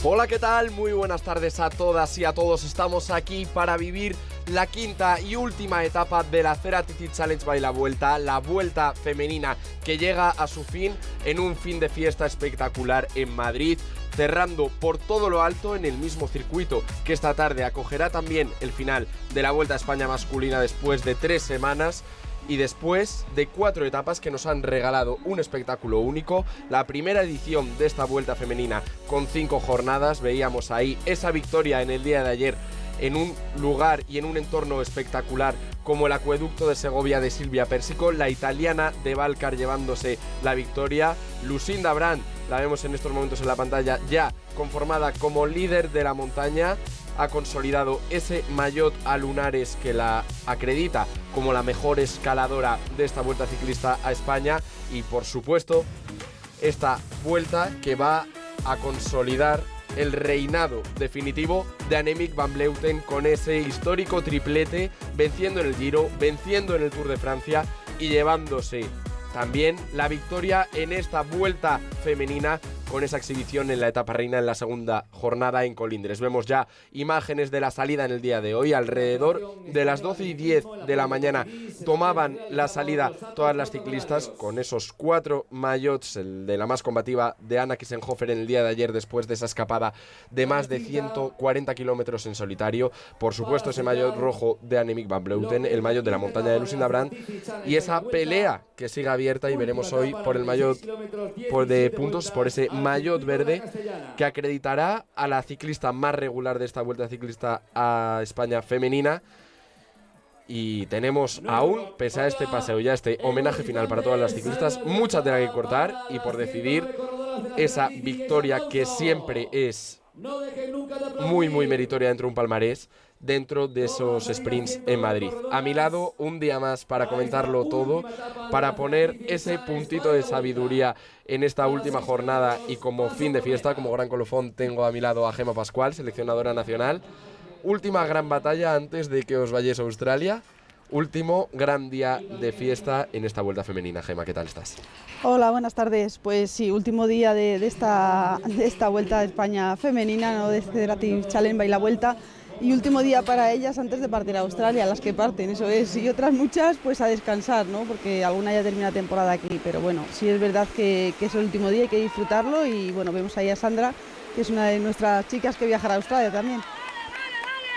Hola, ¿qué tal? Muy buenas tardes a todas y a todos. Estamos aquí para vivir la quinta y última etapa de la Ceratizid Challenge by la vuelta femenina que llega a su fin en un fin de fiesta espectacular en Madrid, cerrando por todo lo alto en el mismo circuito que esta tarde acogerá también el final de la Vuelta a España masculina después de 3 semanas. Y después de 4 etapas que nos han regalado un espectáculo único, la primera edición de esta vuelta femenina con 5 jornadas, veíamos ahí esa victoria en el día de ayer en un lugar y en un entorno espectacular como el acueducto de Segovia de Silvia Pérsico, la italiana de Valcar llevándose la victoria, Lucinda Brand, la vemos en estos momentos en la pantalla, ya conformada como líder de la montaña, ha consolidado ese maillot a lunares que la acredita como la mejor escaladora de esta Vuelta Ciclista a España y por supuesto esta vuelta que va a consolidar el reinado definitivo de Annemiek van Vleuten con ese histórico triplete, venciendo en el Giro, venciendo en el Tour de Francia y llevándose también la victoria en esta vuelta femenina con esa exhibición en la etapa reina en la segunda jornada en Colindres. Vemos ya imágenes de la salida en el día de hoy. Alrededor de las 12:10 de la mañana tomaban la salida todas las ciclistas con esos 4 maillots, el de la más combativa de Anna Kiesenhofer en el día de ayer después de esa escapada de más de 140 kilómetros en solitario. Por supuesto ese maillot rojo de Annemiek van Vleuten, el maillot de la montaña de Lucinda Brand y esa pelea que sigue abierta y veremos hoy por el maillot de puntos, por ese maillot verde que acreditará a la ciclista más regular de esta Vuelta Ciclista a España femenina. Y tenemos aún, pese a este paseo y a este homenaje final para todas las ciclistas, mucha tela que cortar y por decidir esa victoria que siempre es muy meritoria dentro de un palmarés, dentro de esos sprints en Madrid. A mi lado, un día más para comentarlo todo, para poner ese puntito de sabiduría en esta última jornada y como fin de fiesta, como gran colofón, tengo a mi lado a Gemma Pascual, seleccionadora nacional. Última gran batalla antes de que os vayáis a Australia. Último gran día de fiesta en esta vuelta femenina. Gemma, ¿qué tal estás? Hola, buenas tardes. Pues sí, último día de esta Vuelta a España femenina, ¿no? De Ceratizid Challenge by la vuelta. Y último día para ellas antes de partir a Australia, las que parten, eso es. Y otras muchas pues a descansar, ¿no? Porque alguna ya termina temporada aquí. Pero bueno, sí es verdad que es el último día, hay que disfrutarlo. Y bueno, vemos ahí a Sandra, que es una de nuestras chicas que viajará a Australia también.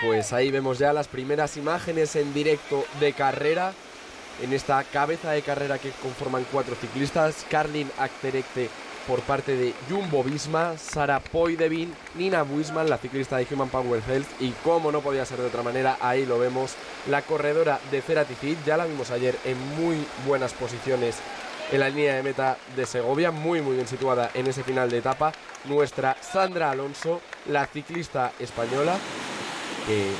Pues ahí vemos ya las primeras imágenes en directo de carrera, en esta cabeza de carrera que conforman 4 ciclistas, Carlin Akterekte por parte de Jumbo-Visma, Sara Poidevin, Nina Buisman, la ciclista de Human Power Health y como no podía ser de otra manera, ahí lo vemos, la corredora de Ceratizid, ya la vimos ayer en muy buenas posiciones en la línea de meta de Segovia, muy bien situada en ese final de etapa, nuestra Sandra Alonso, la ciclista española, que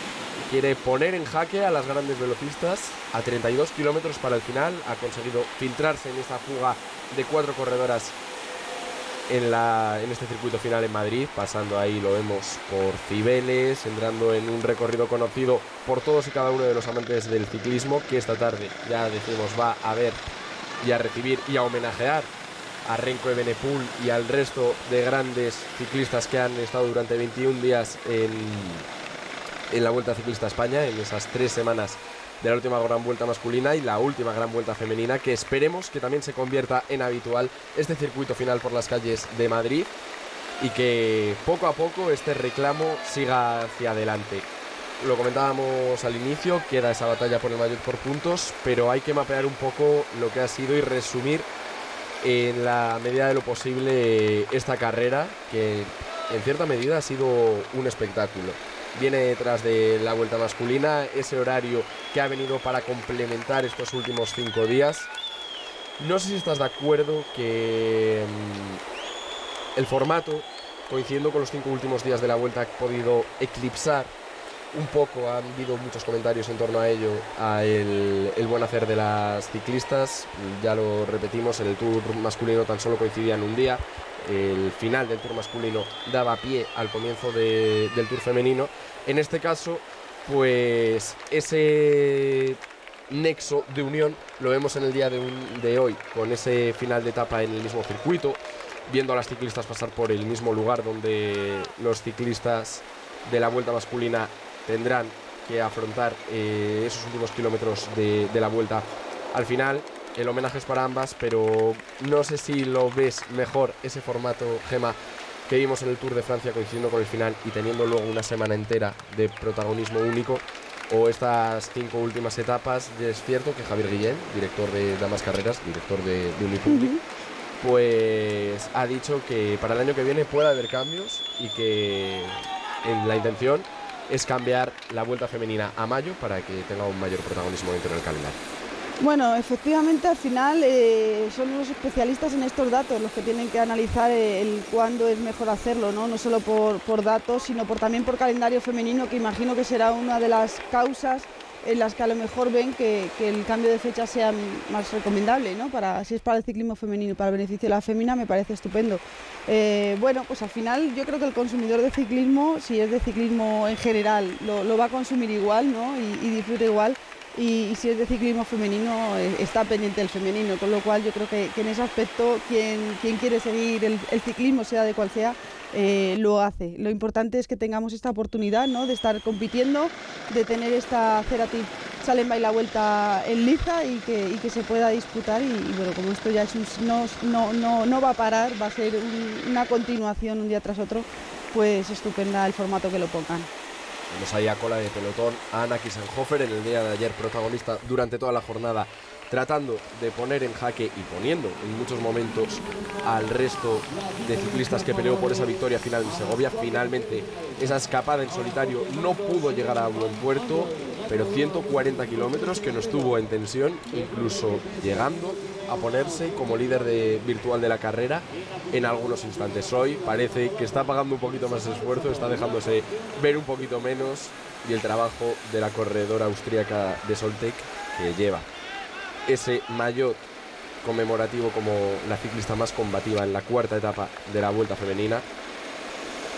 quiere poner en jaque a las grandes velocistas a 32 kilómetros para el final. Ha conseguido filtrarse en esa fuga de 4 corredoras en este circuito final en Madrid, pasando ahí, lo vemos, por Cibeles, entrando en un recorrido conocido por todos y cada uno de los amantes del ciclismo, que esta tarde, ya decimos, va a ver y a recibir y a homenajear a Renko Evenepoel y al resto de grandes ciclistas que han estado durante 21 días en la Vuelta Ciclista a España, en esas 3 semanas de la última gran vuelta masculina y la última gran vuelta femenina, que esperemos que también se convierta en habitual este circuito final por las calles de Madrid y que poco a poco este reclamo siga hacia adelante. Lo comentábamos al inicio, queda esa batalla por el maillot por puntos, pero hay que mapear un poco lo que ha sido y resumir en la medida de lo posible esta carrera, que en cierta medida ha sido un espectáculo. Viene detrás de la vuelta masculina, ese horario que ha venido para complementar estos últimos 5 días. No sé si estás de acuerdo que el formato, coincidiendo con los 5 últimos días de la vuelta, ha podido eclipsar un poco, han habido muchos comentarios en torno a ello, a el buen hacer de las ciclistas. Ya lo repetimos, en el Tour masculino tan solo coincidían un día. El final del Tour masculino daba pie al comienzo del Tour femenino. En este caso, pues ese nexo de unión lo vemos en el día de hoy, con ese final de etapa en el mismo circuito. viendo a las ciclistas pasar por el mismo lugar donde los ciclistas de la vuelta masculina tendrán que afrontar esos últimos kilómetros de la vuelta. Al final, el homenaje es para ambas, pero no sé si lo ves mejor ese formato, Gemma, que vimos en el Tour de Francia coincidiendo con el final y teniendo luego una semana entera de protagonismo único, o estas 5 últimas etapas. Es cierto que Javier Guillén, director de Damas Carreras, director de Unipublic, pues ha dicho que para el año que viene puede haber cambios y que la intención es cambiar la vuelta femenina a mayo para que tenga un mayor protagonismo dentro del calendario. Bueno, efectivamente, al final son los especialistas en estos datos los que tienen que analizar el cuándo es mejor hacerlo, no solo por datos, sino también por calendario femenino, que imagino que será una de las causas en las que a lo mejor ven que el cambio de fecha sea más recomendable, ¿no? Si es para el ciclismo femenino y para el beneficio de la fémina, me parece estupendo. Bueno, pues al final yo creo que el consumidor de ciclismo, si es de ciclismo en general, lo va a consumir igual, ¿no? Y disfruta igual. Y si es de ciclismo femenino, está pendiente del femenino, con lo cual yo creo que en ese aspecto quien quiere seguir el ciclismo, sea de cual sea, lo hace. Lo importante es que tengamos esta oportunidad, ¿no?, de estar compitiendo, de tener esta Cerati Challenge by la Vuelta en liza y que se pueda disputar y bueno, como esto ya es no va a parar, va a ser una continuación un día tras otro, pues estupenda el formato que lo pongan. Vemos ahí a cola de pelotón a Anna Kiesenhofer, en el día de ayer protagonista durante toda la jornada, tratando de poner en jaque y poniendo en muchos momentos al resto de ciclistas que peleó por esa victoria final en Segovia. Finalmente esa escapada en solitario no pudo llegar a buen puerto, pero 140 kilómetros que no estuvo en tensión, incluso llegando a ponerse como líder virtual de la carrera en algunos instantes. Hoy parece que está pagando un poquito más de esfuerzo, está dejándose ver un poquito menos, y el trabajo de la corredora austríaca de Soltec, que lleva ese maillot conmemorativo como la ciclista más combativa en la cuarta etapa de la Vuelta Femenina,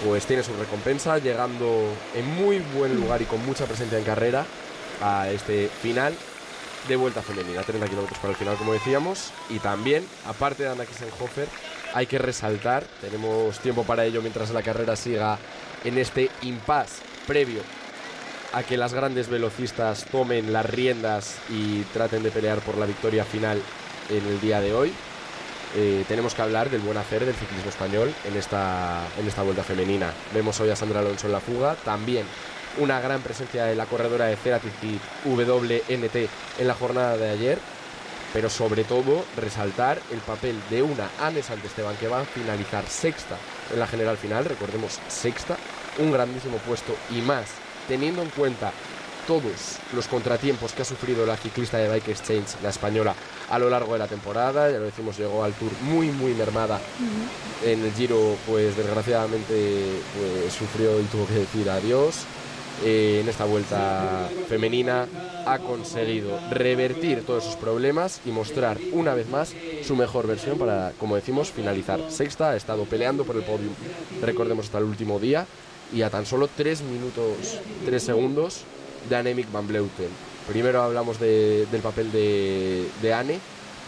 pues tiene su recompensa, llegando en muy buen lugar y con mucha presencia en carrera a este final de Vuelta Femenina. 30 kilómetros para el final, como decíamos. Y también, aparte de Anna Kiesenhofer, hay que resaltar, tenemos tiempo para ello mientras la carrera siga en este impasse previo a que las grandes velocistas tomen las riendas y traten de pelear por la victoria final en el día de hoy. Tenemos que hablar del buen hacer del ciclismo español en esta Vuelta Femenina. Vemos hoy a Sandra Alonso en la fuga, también una gran presencia de la corredora de Cerati WNT en la jornada de ayer, pero sobre todo resaltar el papel de una Anne Santesteban, que va a finalizar sexta en la general final, recordemos, sexta, un grandísimo puesto, y más teniendo en cuenta todos los contratiempos que ha sufrido la ciclista de Bike Exchange, la española, a lo largo de la temporada. Ya lo decimos, llegó al Tour muy mermada. En el Giro, pues desgraciadamente sufrió y tuvo que decir adiós. En esta Vuelta Femenina ha conseguido revertir todos esos problemas y mostrar una vez más su mejor versión para, como decimos, finalizar sexta. Ha estado peleando por el podium, recordemos, hasta el último día, y a tan solo 3 minutos 3 segundos de Annemiek van Vleuten. Primero hablamos del papel de Anne,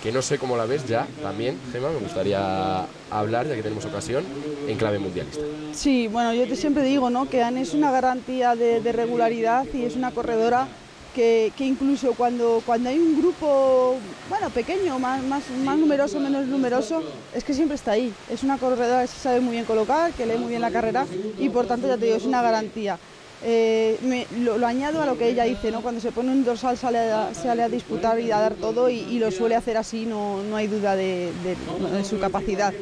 que no sé cómo la ves ya también, Gemma, me gustaría hablar, ya que tenemos ocasión, en clave mundialista. Sí, bueno, yo te siempre digo, ¿no?, que Anne es una garantía de regularidad y es una corredora que incluso cuando hay un grupo, bueno, pequeño, más numeroso, menos numeroso, es que siempre está ahí. Es una corredora que se sabe muy bien colocar, que lee muy bien la carrera y por tanto, ya te digo, es una garantía. Lo añado a lo que ella dice, ¿no? Cuando se pone un dorsal sale a disputar y a dar todo y lo suele hacer así, no hay duda de su capacidad.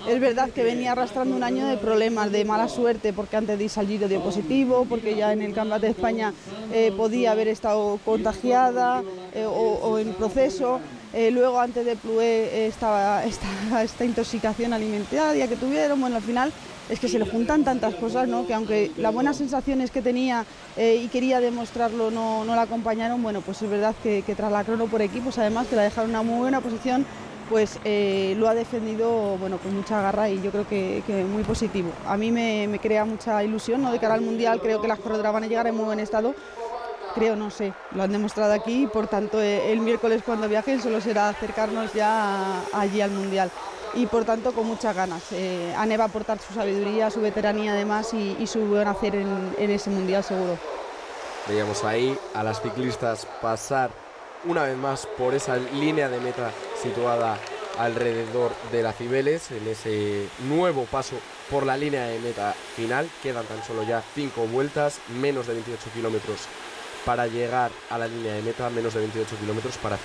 Es verdad que venía arrastrando un año de problemas, de mala suerte, porque antes de irse al Giro dio positivo, porque ya en el Campeonato de España podía haber estado contagiada o en proceso. Luego, antes de Ploué, estaba esta intoxicación alimentaria que tuvieron. Bueno, al final es que se le juntan tantas cosas, ¿no?, que aunque las buenas sensaciones que tenía y quería demostrarlo no la acompañaron. Bueno, pues es verdad que tras la crono por equipos, además, que la dejaron en una muy buena posición, pues lo ha defendido, bueno, con mucha garra, y yo creo que muy positivo. A mí me crea mucha ilusión, ¿no?, de cara al Mundial. Creo que las corredoras van a llegar en muy buen estado. creo, no sé, lo han demostrado aquí y por tanto el miércoles cuando viajen solo será acercarnos ya allí al Mundial y por tanto con muchas ganas. Ane va a aportar su sabiduría, su veteranía además y su buen hacer en ese Mundial seguro. Veíamos ahí a las ciclistas pasar una vez más por esa línea de meta situada alrededor de la Cibeles, en ese nuevo paso por la línea de meta final. Quedan tan solo ya 5 vueltas, menos de 28 kilómetros para llegar a la línea de meta, menos de 28 kilómetros para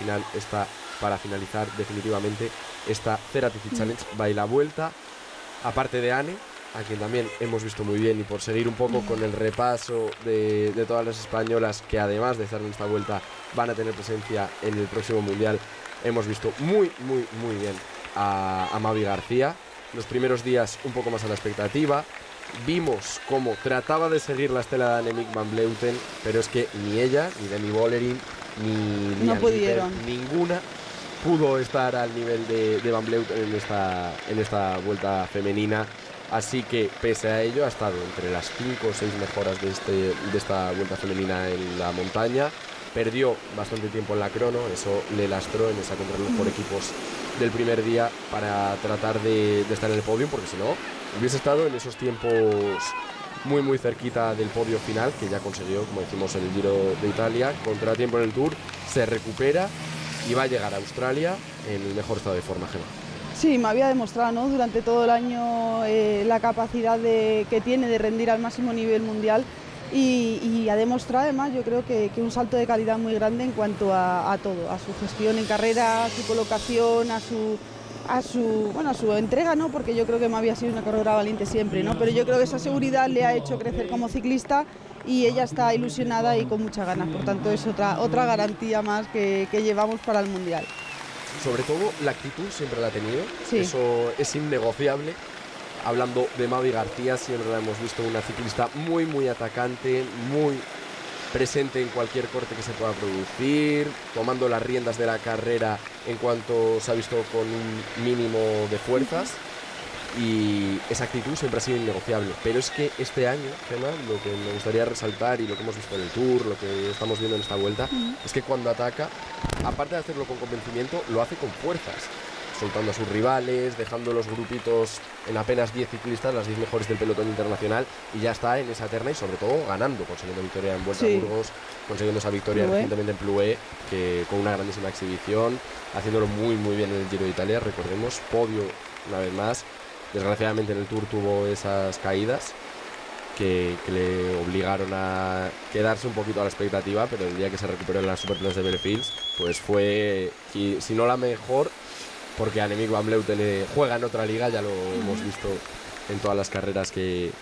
finalizar definitivamente esta Ceratizit Challenge by la Vuelta. Aparte de Ane, a quien también hemos visto muy bien, y por seguir un poco con el repaso de todas las españolas que además de estar en esta vuelta van a tener presencia en el próximo Mundial, hemos visto muy bien a Mavi García. Los primeros días un poco más a la expectativa, vimos cómo trataba de seguir la estela de Annemiek van Vleuten, pero es que ni ella, ni Demi Vollering, ni no pudieron. Ninguna pudo estar al nivel de Van Vleuten en esta vuelta femenina. Así que, pese a ello, ha estado entre las 5 o 6 mejoras de esta vuelta femenina en la montaña. Perdió bastante tiempo en la crono, eso le lastró en esa contrarreloj por equipos del primer día para tratar de estar en el podio, porque si no, hubiese estado en esos tiempos muy cerquita del podio final, que ya consiguió, como decimos, en el Giro de Italia. Contratiempo en el Tour, se recupera y va a llegar a Australia en el mejor estado de forma, Gemma. Sí, me había demostrado, ¿no?, durante todo el año la capacidad que tiene de rendir al máximo nivel mundial y ha demostrado además, yo creo que un salto de calidad muy grande en cuanto a todo, a su gestión en carrera, a su colocación, a su entrega, ¿no?, porque yo creo que me había sido una corredora valiente siempre, ¿no?, pero yo creo que esa seguridad le ha hecho crecer como ciclista y ella está ilusionada y con muchas ganas, por tanto es otra garantía más que llevamos para el Mundial. Sobre todo la actitud siempre la ha tenido, sí. Eso es innegociable. Hablando de Mavi García, siempre la hemos visto una ciclista muy atacante, muy presente en cualquier corte que se pueda producir, tomando las riendas de la carrera en cuanto se ha visto con un mínimo de fuerzas, y esa actitud siempre ha sido innegociable. Pero es que este año, Gemma, lo que me gustaría resaltar y lo que hemos visto en el Tour, lo que estamos viendo en esta vuelta, es que cuando ataca, aparte de hacerlo con convencimiento, lo hace con fuerzas, soltando a sus rivales, dejando los grupitos en apenas 10 ciclistas, las 10 mejores del pelotón internacional, y ya está en esa terna y sobre todo ganando, consiguiendo victoria en Vuelta a Burgos, consiguiendo esa victoria recientemente en Plouay, que con una grandísima exhibición, haciéndolo muy bien en el Giro de Italia, recordemos, podio una vez más. Desgraciadamente en el Tour tuvo esas caídas que le obligaron a quedarse un poquito a la expectativa, pero el día que se recuperó en las Superplas de Bellefields, pues fue, si no la mejor, porque Annemiek van Vleuten juega en otra liga, ya lo hemos visto en todas las carreras en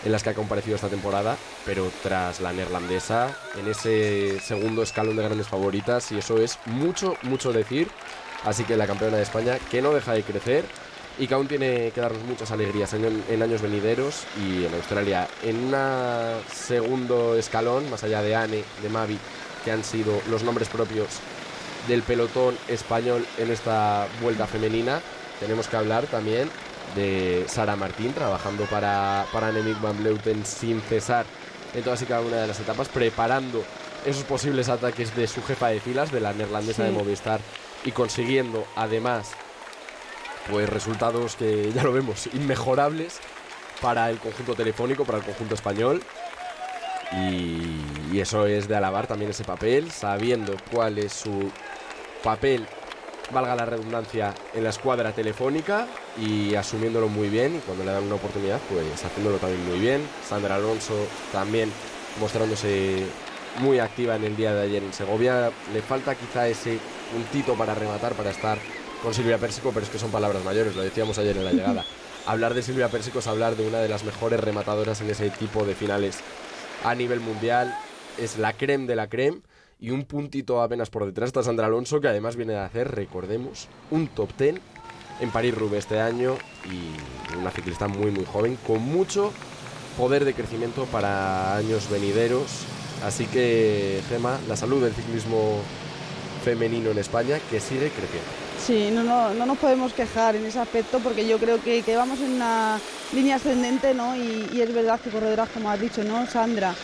las que ha comparecido esta temporada, pero tras la neerlandesa, en ese segundo escalón de grandes favoritas, y eso es mucho decir. Así que la campeona de España, que no deja de crecer y que aún tiene que darnos muchas alegrías en años venideros, y en Australia en un segundo escalón, más allá de Ane, de Mavi, que han sido los nombres propios del pelotón español en esta vuelta femenina, tenemos que hablar también de Sara Martín, trabajando para Annemiek van Vleuten sin cesar en todas y cada una de las etapas, preparando esos posibles ataques de su jefa de filas, de la neerlandesa de Movistar, y consiguiendo además pues resultados que ya lo vemos, inmejorables para el conjunto telefónico, para el conjunto español, y eso es de alabar también, ese papel, sabiendo cuál es su papel, valga la redundancia, en la escuadra telefónica, y asumiéndolo muy bien, y cuando le dan una oportunidad pues haciéndolo también muy bien. Sandra Alonso también mostrándose muy activa en el día de ayer en Segovia. Le falta quizá ese puntito para rematar, para estar con Silvia Pérsico, pero es que son palabras mayores, lo decíamos ayer en la llegada. Hablar de Silvia Pérsico es hablar de una de las mejores rematadoras en ese tipo de finales a nivel mundial, es la crème de la crème, y un puntito apenas por detrás está Sandra Alonso, que además viene de hacer, recordemos, un top 10 en París-Roubaix este año, y una ciclista muy joven, con mucho poder de crecimiento para años venideros. Así que, Gemma, la salud del ciclismo femenino en España, que sigue creciendo. Sí, no nos podemos quejar en ese aspecto, porque yo creo que vamos en una línea ascendente, ¿no? Y es verdad que corredoras, como has dicho, ¿no? Sandra,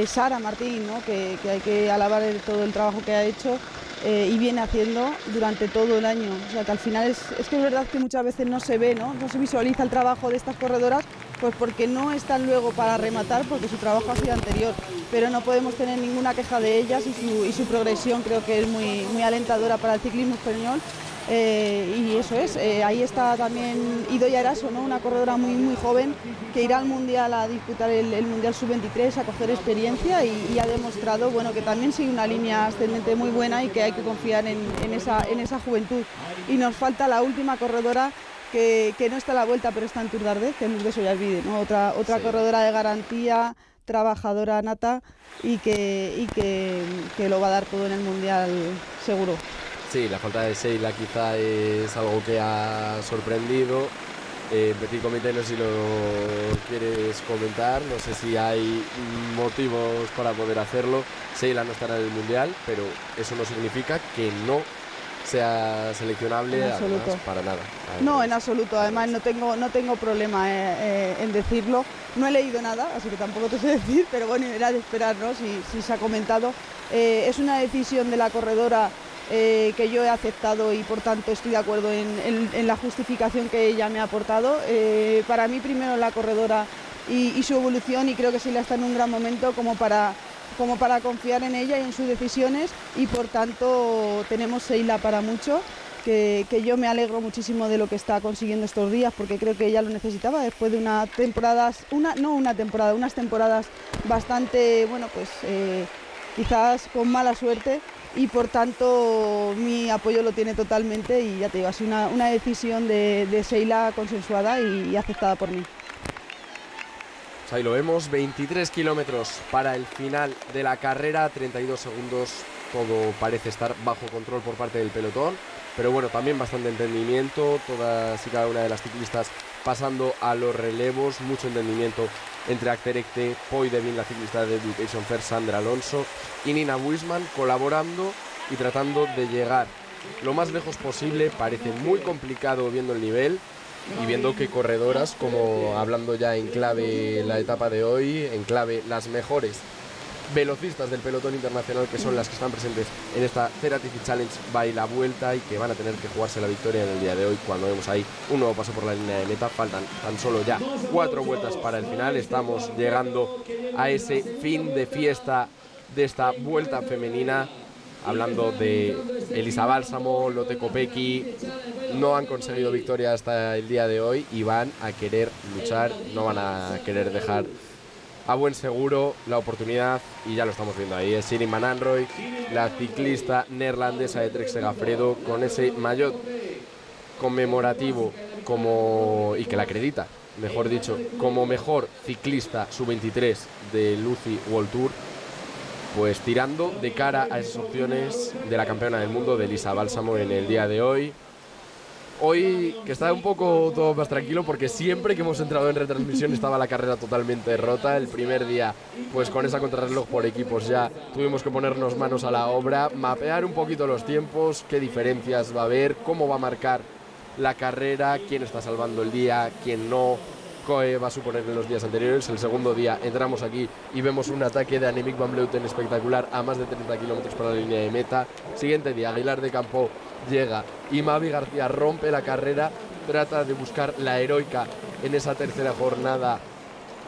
Sara Martín, ¿no? que hay que alabar todo el trabajo que ha hecho y viene haciendo durante todo el año. O sea que al final es que es verdad que muchas veces no se ve, no se visualiza el trabajo de estas corredoras, pues porque no están luego para rematar, porque su trabajo ha sido anterior, pero no podemos tener ninguna queja de ellas y su progresión creo que es muy alentadora para el ciclismo español. Y eso es, ahí está también Idoia Eraso, ¿no? Una corredora muy joven que irá al Mundial a disputar el Mundial Sub-23, a coger experiencia y ha demostrado que también sigue una línea ascendente muy buena y que hay que confiar en esa juventud. Y nos falta la última corredora que no está a la vuelta, pero está en Tour d'Ardèche, que es Lourdes Ollarvide, ¿no? Otra sí, corredora de garantía, trabajadora nata y que lo va a dar todo en el Mundial seguro. Sí, la falta de Sheila quizá es algo que ha sorprendido. Petit Comité, no sé si lo quieres comentar, no sé si hay motivos para poder hacerlo. Sheila no estará en el Mundial, pero eso no significa que no sea seleccionable además, para nada. No, en absoluto, además no tengo problema en decirlo. No he leído nada, así que tampoco te sé decir, pero bueno, era de esperar, ¿no? Si se ha comentado. Es una decisión de la corredora que yo he aceptado y por tanto estoy de acuerdo en la justificación que ella me ha aportado. Para mí primero la corredora y su evolución, y creo que Sheila está en un gran momento como para confiar en ella y en sus decisiones, y por tanto tenemos Sheila para mucho, que yo me alegro muchísimo de lo que está consiguiendo estos días, porque creo que ella lo necesitaba después de unas temporadas bastante, quizás con mala suerte, y por tanto mi apoyo lo tiene totalmente, y ya te digo, ha sido una decisión de Sheila consensuada y aceptada por mí. Pues ahí lo vemos, 23 kilómetros para el final de la carrera, 32 segundos, todo parece estar bajo control por parte del pelotón, pero bueno, también bastante entendimiento, todas y cada una de las ciclistas pasando a los relevos, mucho entendimiento entre Acterecte, Poi Devin, la ciclista de Education First, Sandra Alonso, y Nina Buisman colaborando y tratando de llegar lo más lejos posible. Parece muy complicado viendo el nivel y viendo que corredoras, como hablando ya en clave la etapa de hoy, en clave las mejores velocistas del pelotón internacional, que son las que están presentes en esta Ceratizid Challenge by la Vuelta y que van a tener que jugarse la victoria en el día de hoy, cuando vemos ahí un nuevo paso por la línea de meta. Faltan tan solo ya 4 vueltas para el final. Estamos llegando a ese fin de fiesta de esta Vuelta femenina. Hablando de Elisa Bálsamo, Lotte Kopecky, no han conseguido victoria hasta el día de hoy y van a querer luchar, no van a querer dejar a buen seguro la oportunidad, y ya lo estamos viendo ahí. Es Shirin Van Anrooy, la ciclista neerlandesa de Trek Segafredo, con ese maillot conmemorativo y que la acredita, mejor dicho, como mejor ciclista sub-23 de Lucy World Tour, pues tirando de cara a esas opciones de la campeona del mundo de Elisa Bálsamo en el día de hoy. Hoy que está un poco todo más tranquilo, porque siempre que hemos entrado en retransmisión estaba la carrera totalmente rota. El primer día, pues con esa contrarreloj por equipos, ya tuvimos que ponernos manos a la obra, mapear un poquito los tiempos, qué diferencias va a haber, cómo va a marcar la carrera, quién está salvando el día, quién no, qué va a suponer en los días anteriores. El segundo día entramos aquí y vemos un ataque de Annemiek van Vleuten espectacular a más de 30 kilómetros para la línea de meta. Siguiente día, Aguilar de Campo llega y Mavi García rompe la carrera, trata de buscar la heroica en esa tercera jornada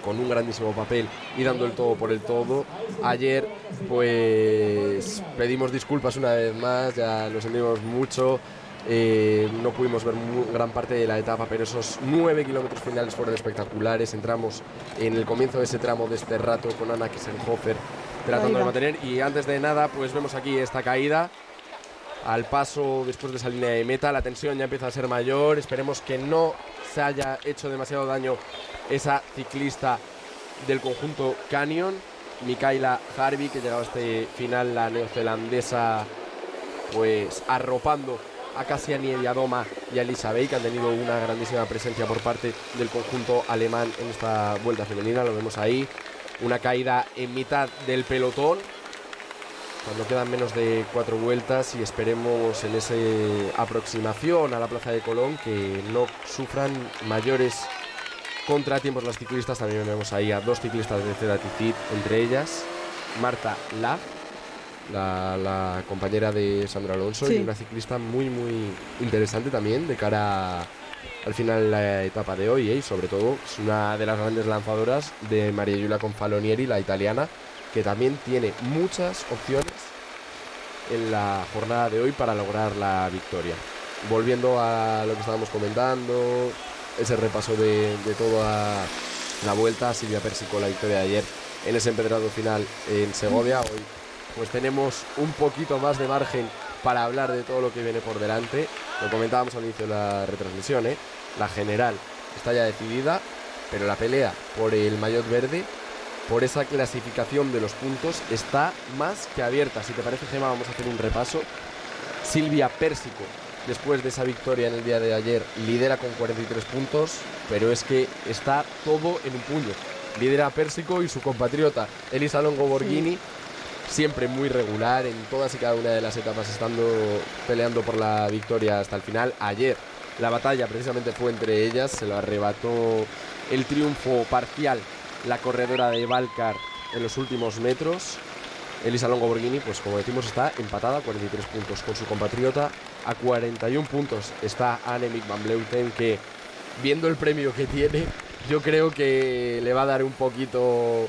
con un grandísimo papel y dando el todo por el todo. Ayer pues pedimos disculpas una vez más, ya lo sentimos mucho. No pudimos ver gran parte de la etapa, pero esos 9 kilómetros finales fueron espectaculares. Entramos en el comienzo de ese tramo de este rato con Anna Kissenhofer tratando de mantener, y antes de nada pues vemos aquí esta caída al paso después de esa línea de meta. La tensión ya empieza a ser mayor, esperemos que no se haya hecho demasiado daño esa ciclista del conjunto Canyon, Mikaela Harvey, que llegaba a este final, la neozelandesa, pues arropando a Kasia Niewiadoma y a Elisa Bey, que han tenido una grandísima presencia por parte del conjunto alemán en esta Vuelta femenina. Lo vemos ahí, una caída en mitad del pelotón cuando quedan menos de 4 vueltas, y esperemos en esa aproximación a la plaza de Colón que no sufran mayores contratiempos las ciclistas. También vemos ahí a dos ciclistas de Ceratizit, entre ellas Marta Laff, la compañera de Sandro Alonso, sí. y una ciclista muy interesante también de cara al final de la etapa de hoy, y sobre todo es una de las grandes lanzadoras de Maria Giulia Confalonieri, la italiana, que también tiene muchas opciones en la jornada de hoy para lograr la victoria. Volviendo a lo que estábamos comentando, ese repaso de toda la vuelta, Silvia Pérsico, la victoria de ayer en ese empedrado final en Segovia. Hoy pues tenemos un poquito más de margen para hablar de todo lo que viene por delante. Lo comentábamos al inicio de la retransmisión, la general está ya decidida, pero la pelea por el maillot verde, por esa clasificación de los puntos, está más que abierta. Si te parece, Gemma, vamos a hacer un repaso. Silvia Pérsico, después de esa victoria en el día de ayer, lidera con 43 puntos, pero es que está todo en un puño. Lidera Pérsico y su compatriota Elisa Longo Borghini, sí, siempre muy regular en todas y cada una de las etapas, estando peleando por la victoria hasta el final. Ayer la batalla precisamente fue entre ellas, se lo arrebató el triunfo parcial la corredora de Valcar en los últimos metros. Elisa Longo Borghini, pues como decimos, está empatada a 43 puntos con su compatriota. A 41 puntos está Annemiek van Vleuten, que viendo el premio que tiene, yo creo que le va a dar un poquito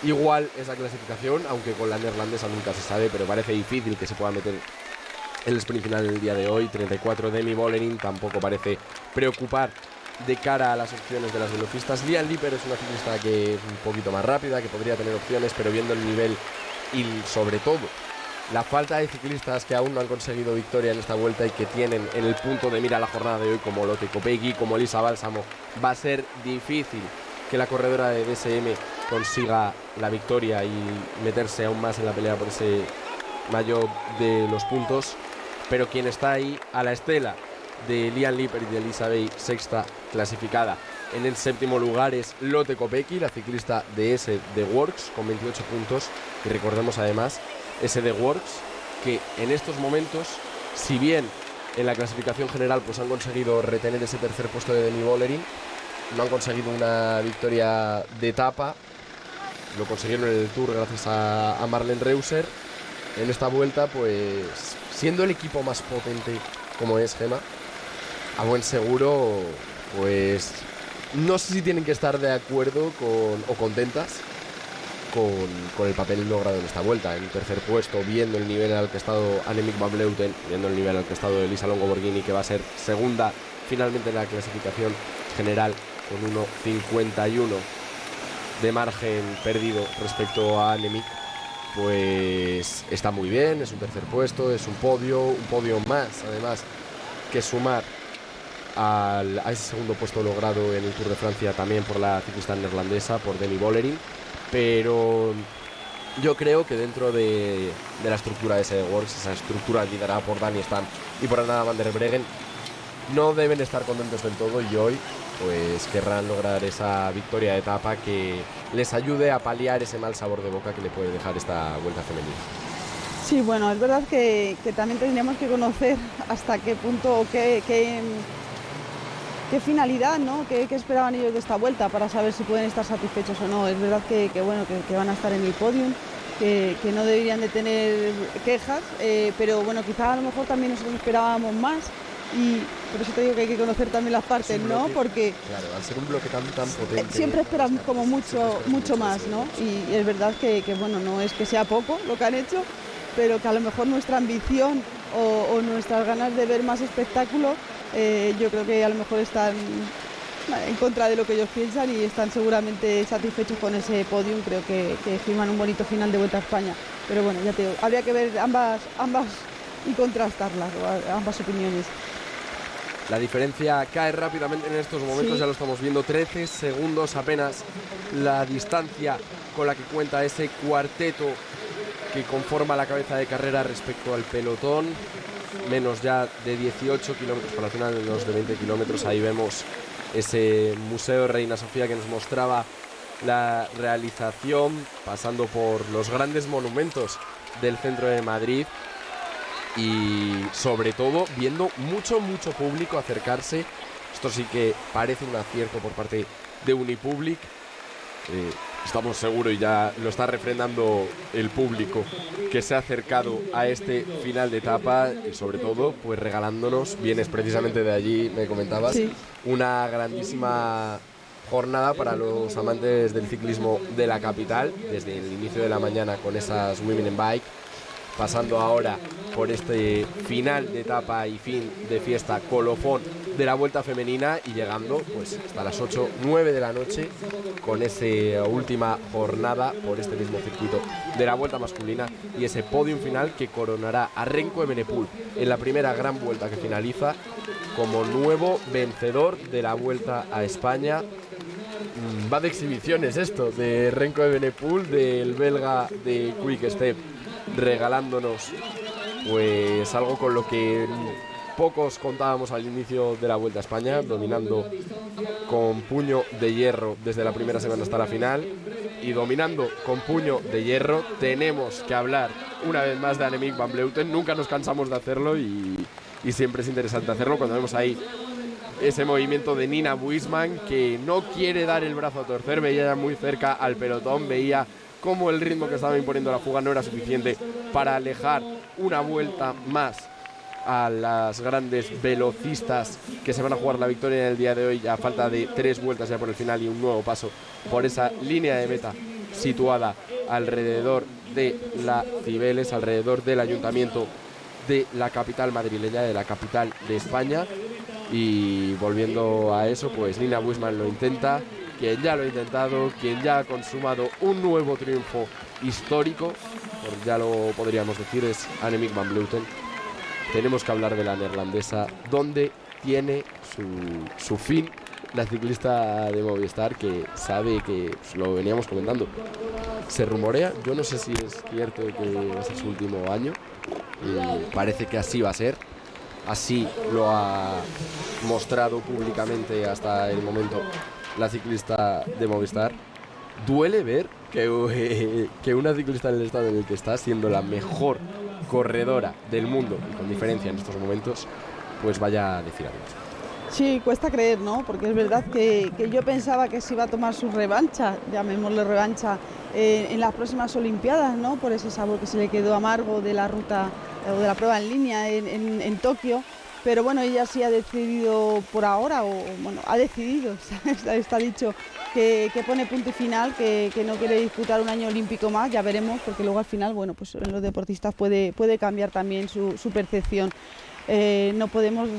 igual esa clasificación, aunque con la neerlandesa nunca se sabe, pero parece difícil que se pueda meter el sprint final el día de hoy. 34 Demi Vollering tampoco parece preocupar de cara a las opciones de las velocistas. Lian Liper es una ciclista que es un poquito más rápida, que podría tener opciones, pero viendo el nivel y sobre todo la falta de ciclistas que aún no han conseguido victoria en esta vuelta y que tienen en el punto de mira la jornada de hoy, como Lotte Kopecky, como Elisa Bálsamo, va a ser difícil que la corredora de DSM consiga la victoria y meterse aún más en la pelea por ese maillot de los puntos. Pero quien está ahí a la estela de Lian Liper y de Elisa Bay, sexta clasificada en el séptimo lugar, es Lotte Kopecky, la ciclista de SD Works, con 28 puntos. Y recordemos además SD Works, que en estos momentos, si bien en la clasificación general pues han conseguido retener ese tercer puesto de Demi Vollering, no han conseguido una victoria de etapa. Lo consiguieron en el Tour gracias a Marlen Reusser. En esta vuelta, pues siendo el equipo más potente como es Gemma, a buen seguro, pues no sé si tienen que estar de acuerdo o contentas con el papel logrado en esta vuelta. En tercer puesto, viendo el nivel al que ha estado Annemiek van Vleuten, viendo el nivel al que ha estado Elisa Longo Borghini, que va a ser segunda finalmente en la clasificación general, con 1,51 de margen perdido respecto a Annemiek, pues está muy bien. Es un tercer puesto, es un podio más, además, que sumar a ese segundo puesto logrado en el Tour de Francia también por la ciclista neerlandesa, por Demi Vollering. Pero yo creo que dentro de la estructura de SD Works, esa estructura liderada por Dani Stam y por Anna van der Breggen, no deben estar contentos del todo, y hoy pues querrán lograr esa victoria de etapa que les ayude a paliar ese mal sabor de boca que le puede dejar esta vuelta femenina. Sí, bueno, es verdad que también tendríamos que conocer hasta qué punto o qué finalidad, ¿no? ¿Qué esperaban ellos de esta vuelta para saber si pueden estar satisfechos o no? Es verdad que van a estar en el podium, que no deberían de tener quejas, pero bueno, quizá a lo mejor también nosotros esperábamos más, y por eso te digo que hay que conocer también las partes, ¿no? Porque claro, al ser un bloque tan potente, siempre esperan como mucho más, ¿no? Y es verdad que bueno, no es que sea poco lo que han hecho, pero que a lo mejor nuestra ambición o nuestras ganas de ver más espectáculo, yo creo que a lo mejor están en contra de lo que ellos piensan y están seguramente satisfechos con ese podium. Creo que firman un bonito final de Vuelta a España, pero bueno, ya te digo, habría que ver ambas y contrastarlas, ambas opiniones. La diferencia cae rápidamente en estos momentos, sí. Ya lo estamos viendo, 13 segundos apenas la distancia con la que cuenta ese cuarteto que conforma la cabeza de carrera respecto al pelotón. Menos ya de 18 kilómetros para el final, menos de 20 kilómetros. Ahí vemos ese Museo de Reina Sofía que nos mostraba la realización, pasando por los grandes monumentos del centro de Madrid. Y sobre todo viendo mucho público acercarse. Esto sí que parece un acierto por parte de Unipublic. Estamos seguros, y ya lo está refrendando el público, que se ha acercado a este final de etapa y sobre todo pues regalándonos, vienes precisamente de allí, me comentabas, Sí. una grandísima jornada para los amantes del ciclismo de la capital, desde el inicio de la mañana con esas Women in Bike, pasando ahora por este final de etapa y fin de fiesta, colofón de la Vuelta Femenina, y llegando pues hasta las 8-9 de la noche con esa última jornada por este mismo circuito de la Vuelta Masculina y ese podium final que coronará a Remco Evenepoel en la primera gran vuelta que finaliza como nuevo vencedor de la Vuelta a España. Va de exhibiciones esto, de Remco Evenepoel, del belga de Quick Step, regalándonos pues algo con lo que pocos contábamos al inicio de la Vuelta a España, dominando con puño de hierro desde la primera semana hasta la final, y dominando con puño de hierro. Tenemos que hablar una vez más de Annemiek van Vleuten, nunca nos cansamos de hacerlo y siempre es interesante hacerlo cuando vemos ahí ese movimiento de Nina Buisman, que no quiere dar el brazo a torcer, veía ya muy cerca al pelotón, veía cómo el ritmo que estaba imponiendo la fuga no era suficiente para alejar una vuelta más a las grandes velocistas que se van a jugar la victoria en el día de hoy, a falta de 3 vueltas ya por el final y un nuevo paso por esa línea de meta situada alrededor de la Cibeles, alrededor del ayuntamiento de la capital madrileña, de la capital de España. Y volviendo a eso, pues Nina Buisman lo intenta, quien ya lo ha intentado, quien ya ha consumado un nuevo triunfo histórico, ya lo podríamos decir, es Annemiek van Vleuten. Tenemos que hablar de la neerlandesa, donde tiene su fin la ciclista de Movistar, que sabe que, pues, lo veníamos comentando, se rumorea, yo no sé si es cierto que va a ser su último año, parece que así va a ser. Así lo ha mostrado públicamente hasta el momento la ciclista de Movistar. Duele ver que una ciclista en el estado en el que está, siendo la mejor corredora del mundo, y con diferencia en estos momentos, pues vaya a decir adiós. Sí, cuesta creer, ¿no? Porque es verdad que yo pensaba que se iba a tomar su revancha, llamémosle revancha, en las próximas Olimpiadas, ¿no? Por ese sabor que se le quedó amargo de la ruta o de la prueba en línea en Tokio. Pero bueno, ella sí ha decidido por ahora, ha decidido, está dicho, que pone punto y final, que no quiere disputar un año olímpico más, ya veremos, porque luego al final, bueno, pues en los deportistas puede cambiar también su percepción. No podemos,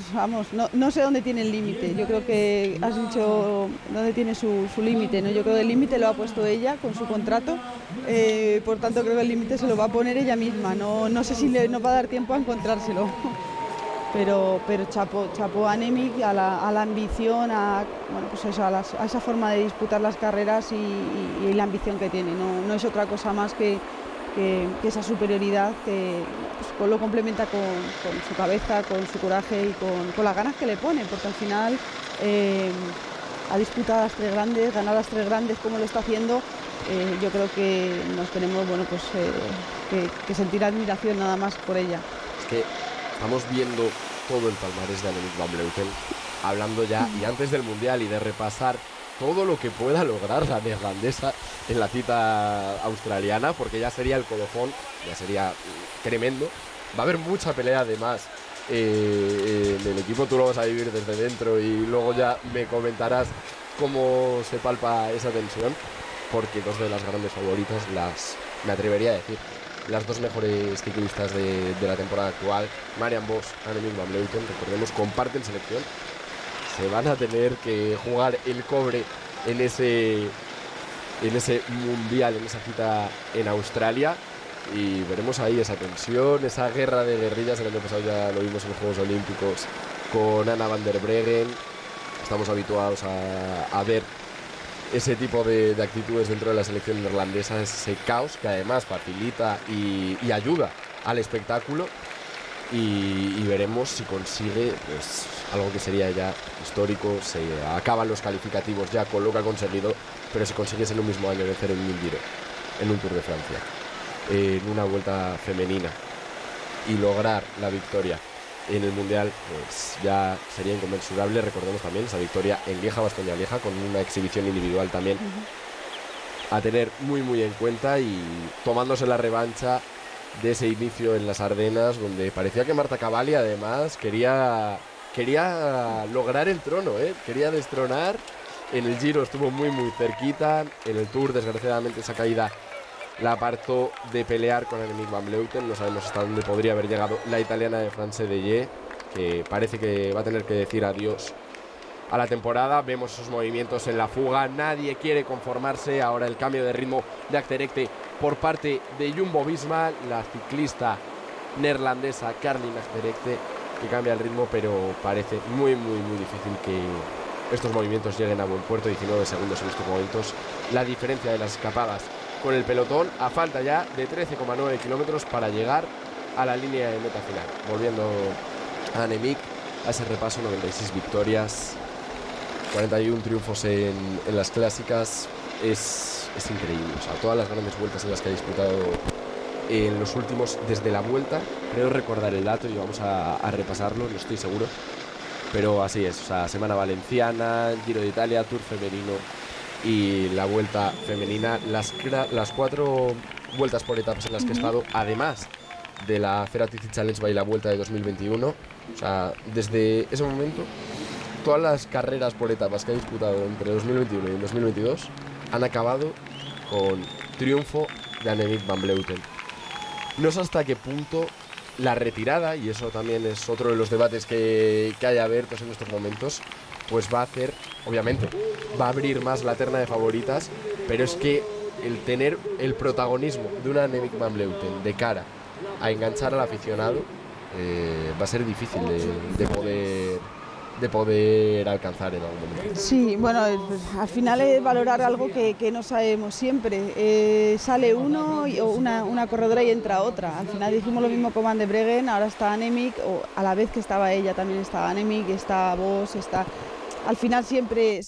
no sé dónde tiene el límite. Yo creo que has dicho dónde tiene su límite, ¿no? Yo creo que el límite lo ha puesto ella con su contrato, por tanto creo que el límite se lo va a poner ella misma. No sé si nos va a dar tiempo a encontrárselo. Pero chapo a Annemiek, a la ambición, a esa forma de disputar las carreras y la ambición que tiene. No es otra cosa más que esa superioridad que pues, lo complementa con su cabeza, con su coraje y con las ganas que le pone, porque al final ha disputado las 3 grandes, ganar las 3 grandes como lo está haciendo. Yo creo que nos tenemos que sentir admiración nada más por ella. Es que estamos viendo todo el palmarés de Annemiek van Vleuten, hablando ya y antes del Mundial y de repasar todo lo que pueda lograr la neerlandesa en la cita australiana, porque ya sería el colofón, ya sería tremendo. Va a haber mucha pelea además en el equipo, tú lo vas a vivir desde dentro y luego ya me comentarás cómo se palpa esa tensión, porque 2 de las grandes favoritas, me atrevería a decir, las 2 mejores ciclistas de la temporada actual, Marianne Vos, Annemiek van Vleuten, recordemos, comparten selección. Se van a tener que jugar el cobre en ese mundial, en esa cita en Australia, y veremos ahí esa tensión, esa guerra de guerrillas. El año pasado ya lo vimos en los Juegos Olímpicos con Anna van der Breggen. Estamos habituados a ver ese tipo de actitudes dentro de la selección neerlandesa, ese caos que además facilita y ayuda al espectáculo, y veremos si consigue pues algo que sería ya histórico. Se acaban los calificativos ya con lo que ha conseguido, pero si consigues en un mismo año vencer en un Giro, en un Tour de Francia, en una vuelta femenina y lograr la victoria en el Mundial pues ya sería inconmensurable. Recordemos también esa victoria en Lieja-Bastoña-Lieja con una exhibición individual también a tener muy muy en cuenta, y tomándose la revancha de ese inicio en las Ardenas, donde parecía que Marta Cavalli además quería lograr el trono, quería destronar. En el Giro estuvo muy muy cerquita, en el Tour desgraciadamente esa caída la apartó de pelear con Annemiek van Vleuten. No sabemos hasta dónde podría haber llegado la italiana de France Deye, que parece que va a tener que decir adiós a la temporada. Vemos esos movimientos en la fuga, nadie quiere conformarse. Ahora el cambio de ritmo de Achterekte por parte de Jumbo-Visma, la ciclista neerlandesa Caroline Achterekte, que cambia el ritmo, pero parece muy muy muy difícil que estos movimientos lleguen a buen puerto. 19 segundos en estos momentos la diferencia de las escapadas con el pelotón, a falta ya de 13,9 kilómetros para llegar a la línea de meta final. Volviendo a Annemiek, a ese repaso: 96 victorias, 41 triunfos en las clásicas. Es increíble, o sea, todas las grandes vueltas en las que ha disputado en los últimos, desde la Vuelta, creo recordar el dato y vamos a repasarlo, no estoy seguro, pero así es, o sea, Semana Valenciana, Giro de Italia, Tour femenino y la Vuelta femenina, las 4 vueltas por etapas en las que he estado, además de la Ceratizzi Challenge by la Vuelta de 2021. O sea, desde ese momento, todas las carreras por etapas que ha disputado entre 2021 y 2022 han acabado con triunfo de Annemiek van Vleuten. No sé hasta qué punto la retirada, y eso también es otro de los debates que hay abiertos en estos momentos, pues va a hacer, obviamente, va a abrir más la terna de favoritas, pero es que el tener el protagonismo de una Annemiek van Vleuten de cara a enganchar al aficionado va a ser difícil de poder alcanzar en algún momento. Sí, bueno, pues, al final es valorar algo que no sabemos siempre. Sale uno, o una corredora y entra otra. Al final dijimos lo mismo con Van de Breggen, ahora está Annemiek, o a la vez que estaba ella también está Annemiek, está Vos, está... Al final siempre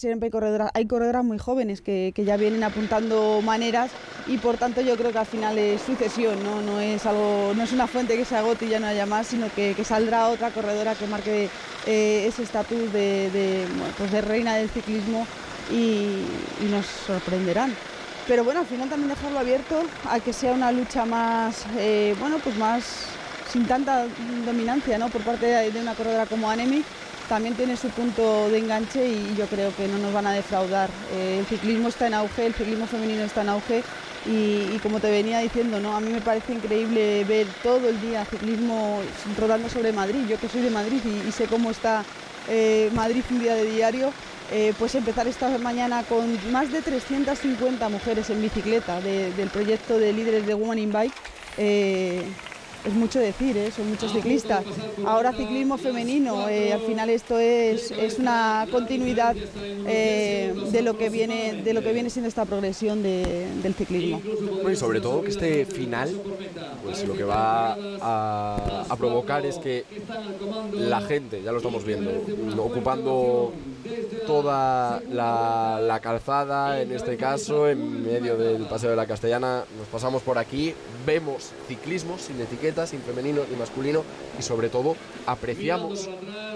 hay corredoras muy jóvenes que ya vienen apuntando maneras, y por tanto yo creo que al final es sucesión, no es una fuente que se agote y ya no haya más, sino que saldrá otra corredora que marque ese estatus de reina del ciclismo, y nos sorprenderán. Pero bueno, al final también dejarlo abierto a que sea una lucha más, más sin tanta dominancia, ¿no?, por parte de una corredora como Annemiek. También tiene su punto de enganche y yo creo que no nos van a defraudar. El ciclismo está en auge, el ciclismo femenino está en auge, y como te venía diciendo, ¿no?, a mí me parece increíble ver todo el día ciclismo rodando sobre Madrid. Yo que soy de Madrid y sé cómo está Madrid un día de diario, pues empezar esta mañana con más de 350 mujeres en bicicleta del proyecto de líderes de Women in Bike. Es mucho decir, son muchos ciclistas. Ahora ciclismo femenino, al final esto es una continuidad de lo que viene siendo esta progresión del ciclismo. Bueno, y sobre todo que este final, pues lo que va a provocar es que la gente, ya lo estamos viendo, ocupando toda la calzada, en este caso, en medio del Paseo de la Castellana, nos pasamos por aquí, vemos ciclismo sin etiqueta, sin femenino ni masculino, y sobre todo apreciamos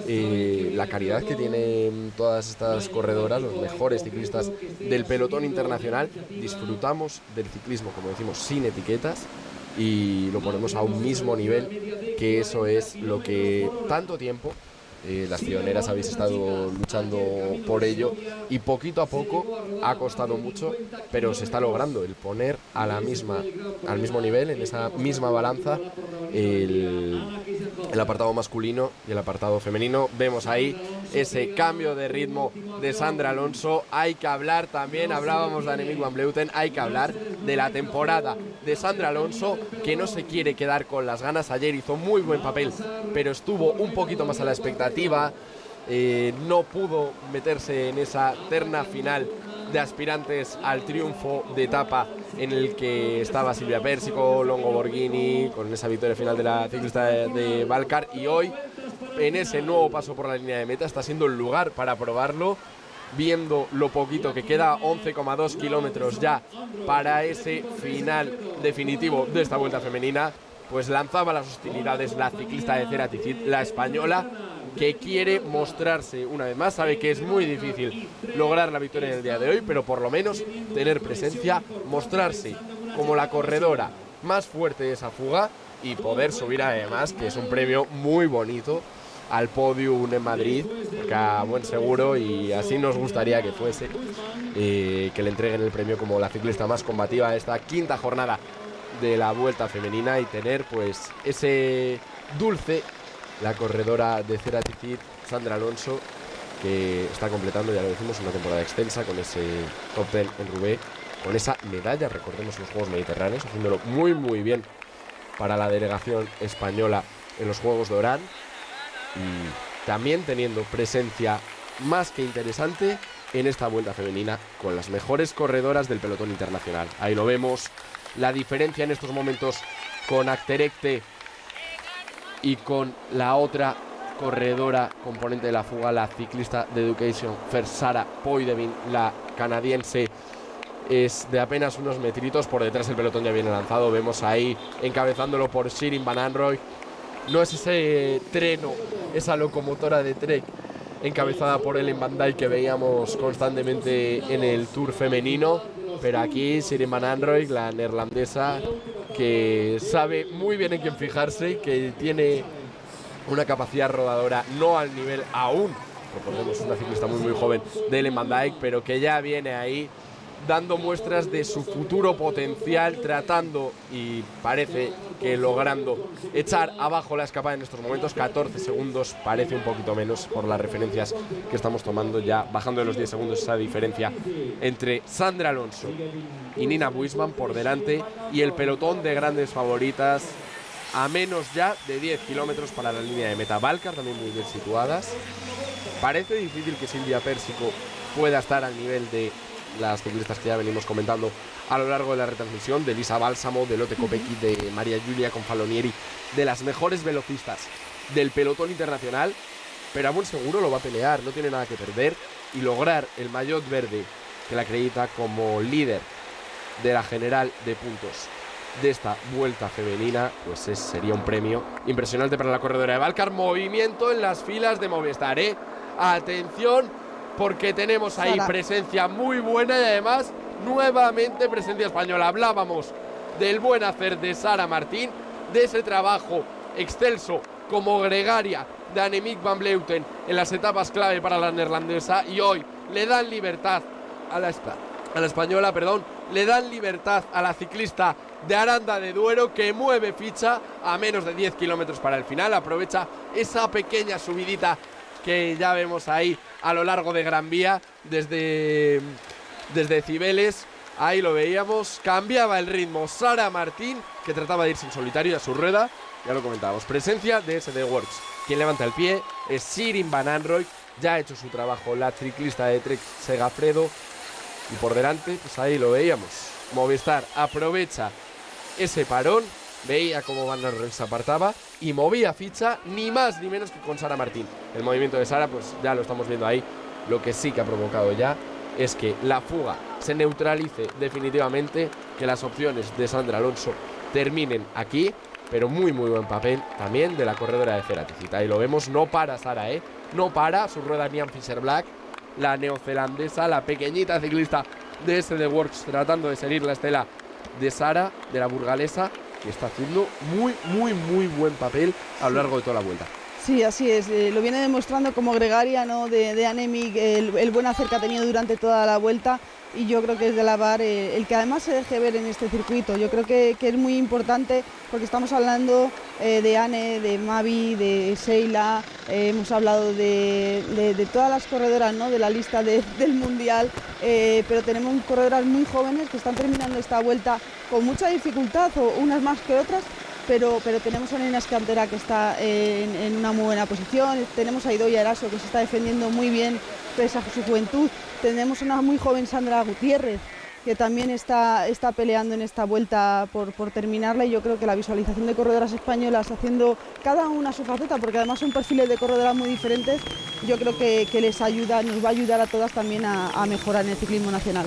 la calidad que tienen todas estas corredoras, los mejores ciclistas del pelotón internacional. Disfrutamos del ciclismo, como decimos, sin etiquetas, y lo ponemos a un mismo nivel, que eso es lo que tanto tiempo las pioneras habéis estado luchando por ello, y poquito a poco ha costado mucho, pero se está logrando el poner al mismo nivel, en esa misma balanza, el apartado masculino y el apartado femenino. Vemos ahí ese cambio de ritmo de Sandra Alonso. Hay que hablar también, hablábamos de Annemiek van Vleuten, hay que hablar de la temporada de Sandra Alonso, que no se quiere quedar con las ganas. Ayer hizo muy buen papel, pero estuvo un poquito más a la expectativa. No pudo meterse en esa terna final de aspirantes al triunfo de etapa en el que estaba Silvia Persico, Longo Borghini, con esa victoria final de la ciclista de Valcar, y hoy en ese nuevo paso por la línea de meta está siendo el lugar para probarlo, viendo lo poquito que queda, 11,2 kilómetros ya para ese final definitivo de esta Vuelta femenina. pues lanzaba las hostilidades la ciclista de Ceratizit, la española, que quiere mostrarse una vez más. Sabe que es muy difícil lograr la victoria en el día de hoy, pero por lo menos tener presencia, mostrarse como la corredora más fuerte de esa fuga y poder subir además, que es un premio muy bonito, al podium en Madrid, que a buen seguro, y así nos gustaría que fuese, que le entreguen el premio como la ciclista más combativa de esta quinta jornada de la Vuelta Femenina, y tener pues ese dulce, la corredora de Ceratizit, Sandra Alonso, que está completando, ya lo decimos, una temporada extensa con ese top 10 en Roubaix, con esa medalla, recordemos, en los Juegos Mediterráneos, haciéndolo muy muy bien para la delegación española en los Juegos de Orán, y también teniendo presencia más que interesante en esta Vuelta Femenina con las mejores corredoras del pelotón internacional. Ahí lo vemos, la diferencia en estos momentos con Akterekte y con la otra corredora componente de la fuga, la ciclista de Education First, Sarah Poidevin, la canadiense, es de apenas unos metritos. Por detrás el pelotón ya viene lanzado, vemos ahí encabezándolo por Shirin Van Anrooij. No es ese treno, esa locomotora de Trek encabezada por Ellen Van Dijk que veíamos constantemente en el Tour femenino, pero aquí Shirin Van Anrooij, la neerlandesa, que sabe muy bien en quién fijarse, que tiene una capacidad rodadora no al nivel aún, recordemos, una ciclista muy muy joven, de Ellen Van Dijk, pero que ya viene ahí dando muestras de su futuro potencial, tratando y parece que logrando echar abajo la escapada en estos momentos. 14 segundos, parece un poquito menos por las referencias que estamos tomando, ya bajando de los 10 segundos esa diferencia entre Sandra Alonso y Nina Buisman por delante, y el pelotón de grandes favoritas a menos ya de 10 kilómetros para la línea de meta. Valcar también muy bien situadas. Parece difícil que Silvia Pérsico pueda estar al nivel de las ciclistas que ya venimos comentando a lo largo de la retransmisión, de Elisa Bálsamo, de Lotte Kopecky, de María Giulia Confalonieri, de las mejores velocistas del pelotón internacional, pero a buen seguro lo va a pelear, no tiene nada que perder, y lograr el maillot verde que la acredita como líder de la general de puntos de esta Vuelta Femenina, pues sería un premio impresionante para la corredora de Valcar. Movimiento en las filas de Movistar, atención, porque tenemos ahí presencia muy buena y además nuevamente presencia española. Hablábamos del buen hacer de Sara Martín, de ese trabajo excelso como gregaria de Annemiek van Vleuten en las etapas clave para la neerlandesa, y hoy le dan libertad a la española, le dan libertad a la ciclista de Aranda de Duero, que mueve ficha a menos de 10 kilómetros para el final, aprovecha esa pequeña subidita que ya vemos ahí a lo largo de Gran Vía, desde Cibeles, ahí lo veíamos, cambiaba el ritmo Sara Martín, que trataba de irse en solitario a su rueda, ya lo comentábamos, presencia de SD Works. Quien levanta el pie es Shirin Van Anrooij, ya ha hecho su trabajo la ciclista de Trek Segafredo, y por delante, pues ahí lo veíamos, Movistar aprovecha ese parón, veía cómo Van Anrooij se apartaba y movía ficha, ni más ni menos que con Sara Martín. El movimiento de Sara, pues ya lo estamos viendo ahí. Lo que sí que ha provocado ya es que la fuga se neutralice definitivamente, que las opciones de Sandra Alonso terminen aquí, pero muy muy buen papel también de la corredora de Ceratizit. Ahí lo vemos, no para Sara, no para, su rueda Niamh Fisher Black, la neozelandesa, la pequeñita ciclista de SD Works, tratando de seguir la estela de Sara, de la burgalesa, que está haciendo muy, muy, muy buen papel a lo largo de toda la vuelta. Sí, así es, lo viene demostrando como gregaria, ¿no?, de Annemiek, el buen hacer que ha tenido durante toda la vuelta, y yo creo que es de alabar el que además se deje ver en este circuito. Yo creo que es muy importante, porque estamos hablando de Anne, de Mavi, de Sheila, hemos hablado de todas las corredoras, ¿no?, de la lista del Mundial, pero tenemos corredoras muy jóvenes que están terminando esta vuelta con mucha dificultad, o unas más que otras, pero tenemos a Nina Escantera, que está en una muy buena posición, tenemos a Idoia Eraso, que se está defendiendo muy bien pese a su juventud, tenemos una muy joven Sandra Gutiérrez, que también está peleando en esta vuelta por terminarla, y yo creo que la visualización de corredoras españolas haciendo cada una su faceta, porque además son perfiles de corredoras muy diferentes, yo creo que nos va a ayudar a todas también a mejorar en el ciclismo nacional.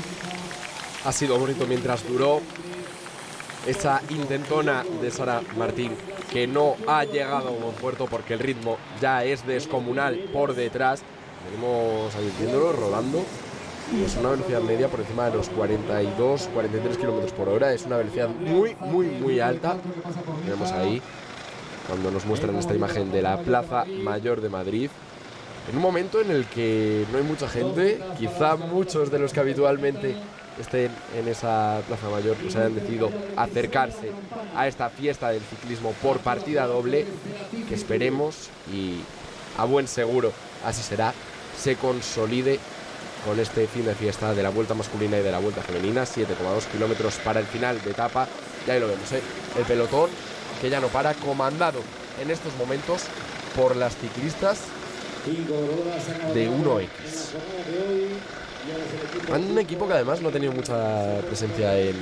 Ha sido bonito mientras duró esa intentona de Sara Martín, que no ha llegado a un buen puerto porque el ritmo ya es descomunal por detrás. Venimos ahí viéndolo rodando y es una velocidad media por encima de los 42, 43 kilómetros por hora. Es una velocidad muy alta. Vemos ahí cuando nos muestran esta imagen de la Plaza Mayor de Madrid, en un momento en el que no hay mucha gente. Quizá muchos de los que habitualmente estén en esa Plaza Mayor pues hayan decidido acercarse a esta fiesta del ciclismo por partida doble, que esperemos, y a buen seguro así será, se consolide con este fin de fiesta de la Vuelta masculina y de la Vuelta femenina. 7,2 kilómetros para el final de etapa. Ya ahí lo vemos, el pelotón que ya no para, comandado en estos momentos por las ciclistas de 1X. Un equipo que además no ha tenido mucha presencia en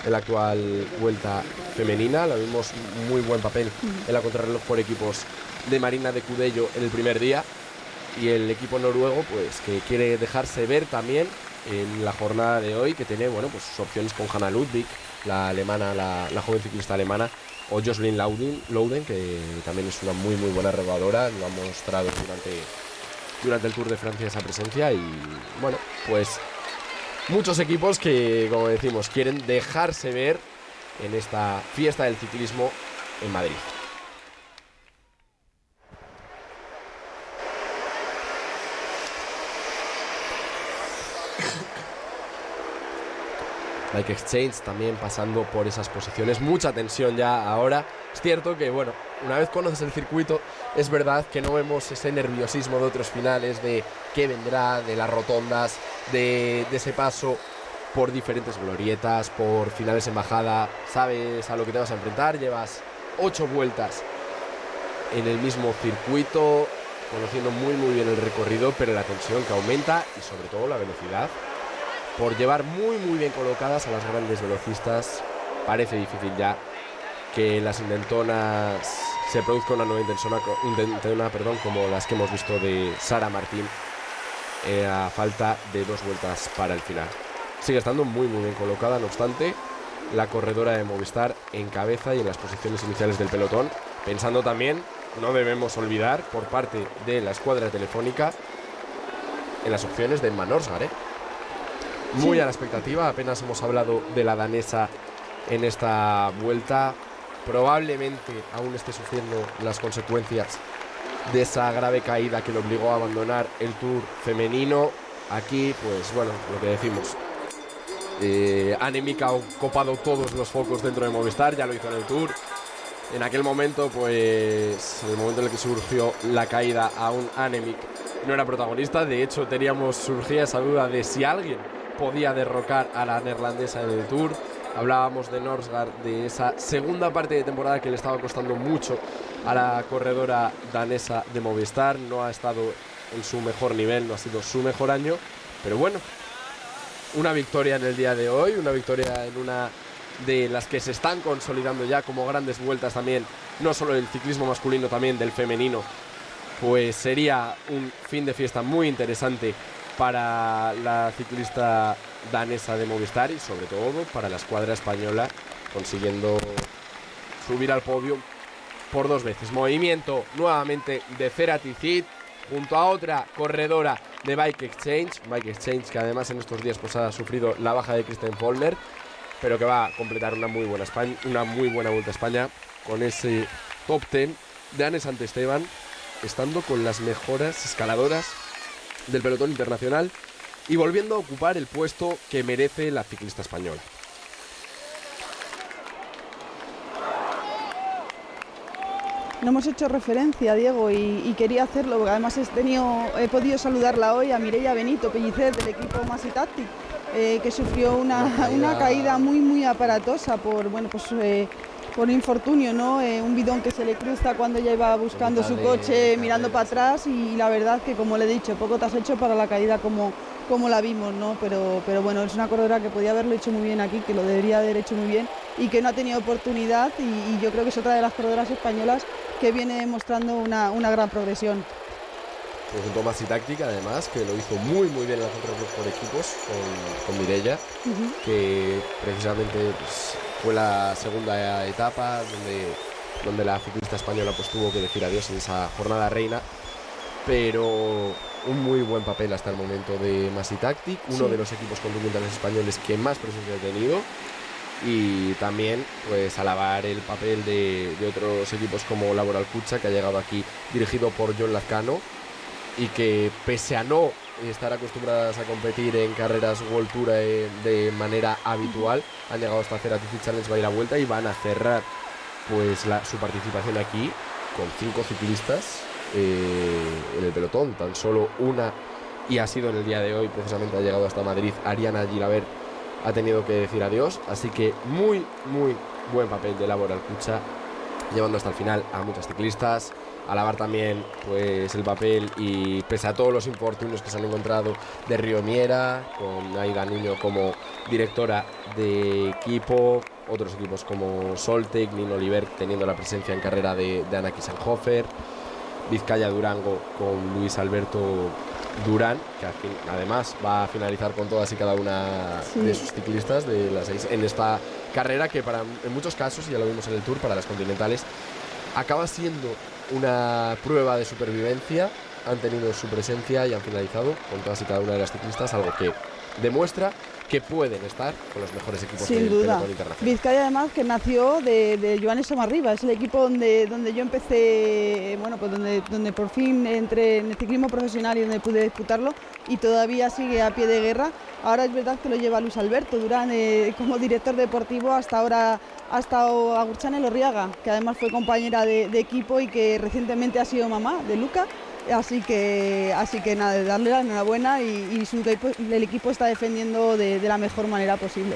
la actual Vuelta femenina. Lo vimos muy buen papel en la contrarreloj por equipos de Marina de Cudello en el primer día, y el equipo noruego pues que quiere dejarse ver también en la jornada de hoy, que tiene pues sus opciones con Hanna Ludwig, la alemana, la joven ciclista alemana, o Jocelyn Louden, que también es una muy buena rodadora. Lo ha mostrado durante el Tour de Francia esa presencia. Y bueno, pues muchos equipos que, como decimos, quieren dejarse ver en esta fiesta del ciclismo en Madrid. Bike Exchange también pasando por esas posiciones. Mucha tensión ya ahora. Es cierto que, una vez conoces el circuito, es verdad que no vemos ese nerviosismo de otros finales, de qué vendrá, de las rotondas, de ese paso por diferentes glorietas, por finales en bajada. Sabes a lo que te vas a enfrentar, llevas 8 vueltas en el mismo circuito, conociendo muy bien el recorrido, pero la tensión que aumenta y sobre todo la velocidad, por llevar muy bien colocadas a las grandes velocistas. Parece difícil ya que las intentonas se produzca una nueva intentona, como las que hemos visto de Sara Martín, a falta de 2 vueltas para el final. Sigue estando muy bien colocada, no obstante, la corredora de Movistar en cabeza y en las posiciones iniciales del pelotón, pensando también, no debemos olvidar, por parte de la escuadra telefónica, en las opciones de Emma Norsgaard, Muy a la expectativa. Apenas hemos hablado de la danesa en esta vuelta. Probablemente aún esté sufriendo las consecuencias de esa grave caída que le obligó a abandonar el Tour femenino. Aquí, pues lo que decimos, Annemiek ha copado todos los focos dentro de Movistar. Ya lo hizo en el Tour. En aquel momento, pues en el momento en el que surgió la caída, aún Annemiek no era protagonista. De hecho, surgía esa duda de si alguien podía derrocar a la neerlandesa en el Tour. Hablábamos de Norsgaard, de esa segunda parte de temporada que le estaba costando mucho a la corredora danesa de Movistar. No ha estado en su mejor nivel, no ha sido su mejor año, pero una victoria en el día de hoy, una victoria en una de las que se están consolidando ya como grandes vueltas también, no solo del ciclismo masculino, también del femenino. Pues sería un fin de fiesta muy interesante para la ciclista danesa de Movistar y sobre todo para la escuadra española, consiguiendo subir al podio por 2 veces. Movimiento nuevamente de Cerati Zid junto a otra corredora de Bike Exchange, que además en estos días pues ha sufrido la baja de Kristen Follner, pero que va a completar una muy buena Vuelta a España con ese top 10 de Anne Santesteban, estando con las mejores escaladoras del pelotón internacional y volviendo a ocupar el puesto que merece la ciclista española. No hemos hecho referencia, Diego, y quería hacerlo, porque además he podido saludarla hoy, a Mireia Benito Pellicer, del equipo Masi Tactic, que sufrió una caída muy aparatosa por infortunio, ¿no? Un bidón que se le cruza cuando ella iba buscando su coche, mirando para atrás, y la verdad que, como le he dicho, poco te has hecho para la caída como la vimos, ¿no? Pero es una corredora que podía haberlo hecho muy bien aquí, que lo debería haber hecho muy bien y que no ha tenido oportunidad, y yo creo que es otra de las corredoras españolas que viene mostrando una gran progresión. conjunto Masi Táctica, además, que lo hizo muy bien en la contrarreloj por equipos con Mireia, que precisamente pues, fue la segunda etapa donde la ciclista española pues tuvo que decir adiós en esa jornada reina, pero un muy buen papel hasta el momento de Masi Tactic, uno de los equipos continentales españoles que más presencia ha tenido, y también pues alabar el papel de otros equipos como Laboral Cucha, que ha llegado aquí dirigido por John Lazcano, y que pese a no estar acostumbradas a competir en carreras World Tour de manera habitual, han llegado hasta hacer Ceratici Challenge Baila Vuelta y van a cerrar pues su participación aquí con 5 ciclistas en el pelotón. Tan solo una, y ha sido en el día de hoy, precisamente ha llegado hasta Madrid, Ariana Gilabert, ha tenido que decir adiós, así que muy buen papel de Laboral Cucha, llevando hasta el final a muchas ciclistas. Alabar también pues el papel, y pese a todos los infortunios que se han encontrado, de Río Miera, con Aida Nuño como directora de equipo, otros equipos como Soltec, Nino Oliver teniendo la presencia en carrera de Ana Kiesenhofer, Vizcaya Durango con Luis Alberto Durán, que además va a finalizar con todas y cada una de sus ciclistas de las 6 en esta carrera, que en muchos casos, y ya lo vimos en el Tour, para las continentales acaba siendo una prueba de supervivencia. Han tenido su presencia y han finalizado con todas y cada una de las ciclistas, algo que demuestra que pueden estar con los mejores equipos del pelotón internacional. Vizcaya, además, que nació de Joan Somarriba, es el equipo donde yo empecé, bueno, pues donde por fin entré en el ciclismo profesional y donde pude disputarlo, y todavía sigue a pie de guerra. Ahora es verdad que lo lleva Luis Alberto Durán como director deportivo. Hasta ahora ha estado Agurchane Lorriaga, que además fue compañera de equipo y que recientemente ha sido mamá de Luca. Así que nada, de darle la enhorabuena, y el equipo está defendiendo de la mejor manera posible.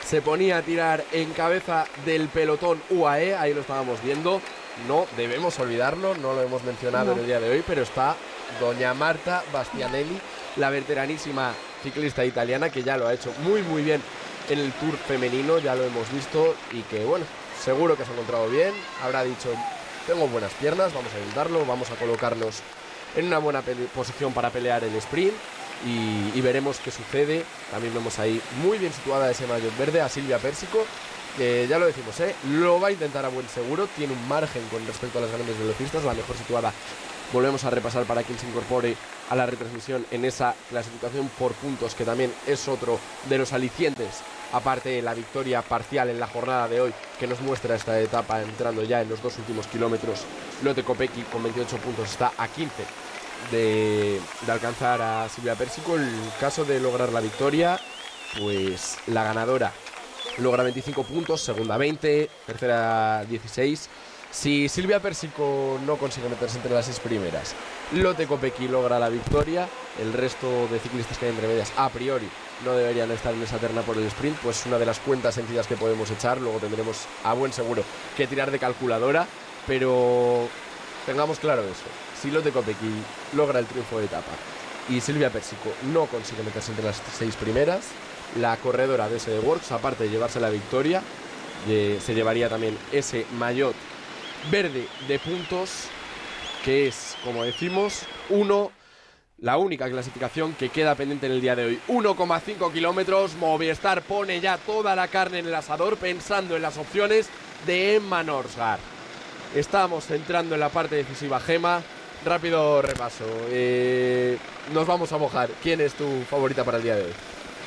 Se ponía a tirar en cabeza del pelotón UAE, ahí lo estábamos viendo, no debemos olvidarlo, no lo hemos mencionado en el día de hoy, pero está doña Marta Bastianelli, la veteranísima ciclista italiana, que ya lo ha hecho muy bien en el Tour femenino, ya lo hemos visto, y que bueno, seguro que se ha encontrado bien, habrá dicho: tengo buenas piernas, vamos a intentarlo, vamos a colocarnos en una buena posición para pelear el sprint, y veremos qué sucede. También vemos ahí muy bien situada ese maillot verde a Silvia Pérsico, que ya lo decimos, lo va a intentar a buen seguro, tiene un margen con respecto a las grandes velocistas, la mejor situada. Volvemos a repasar para quien se incorpore a la retransmisión en esa clasificación por puntos, que también es otro de los alicientes, aparte de la victoria parcial en la jornada de hoy, que nos muestra esta etapa entrando ya en los 2 últimos kilómetros. Lotte Kopecky con 28 puntos está a 15 de alcanzar a Silvia Pérsico. En el caso de lograr la victoria, pues la ganadora logra 25 puntos, segunda 20, tercera 16. Si Silvia Pérsico no consigue meterse entre las 6 primeras, Lotte Kopecky logra la victoria, el resto de ciclistas que hay entre medias a priori no deberían estar en esa terna por el sprint, pues una de las cuentas sencillas que podemos echar. Luego tendremos a buen seguro que tirar de calculadora, pero tengamos claro eso: si Lotte Kopecky logra el triunfo de etapa y Silvia Pérsico no consigue meterse entre las 6 primeras, la corredora de SD Works, aparte de llevarse la victoria, se llevaría también ese maillot verde de puntos, que es, como decimos, la única clasificación que queda pendiente en el día de hoy. 1,5 kilómetros, Movistar pone ya toda la carne en el asador pensando en las opciones de Emma Norsgaard. Estamos entrando en la parte decisiva, Gema. Rápido repaso, nos vamos a mojar. ¿Quién es tu favorita para el día de hoy?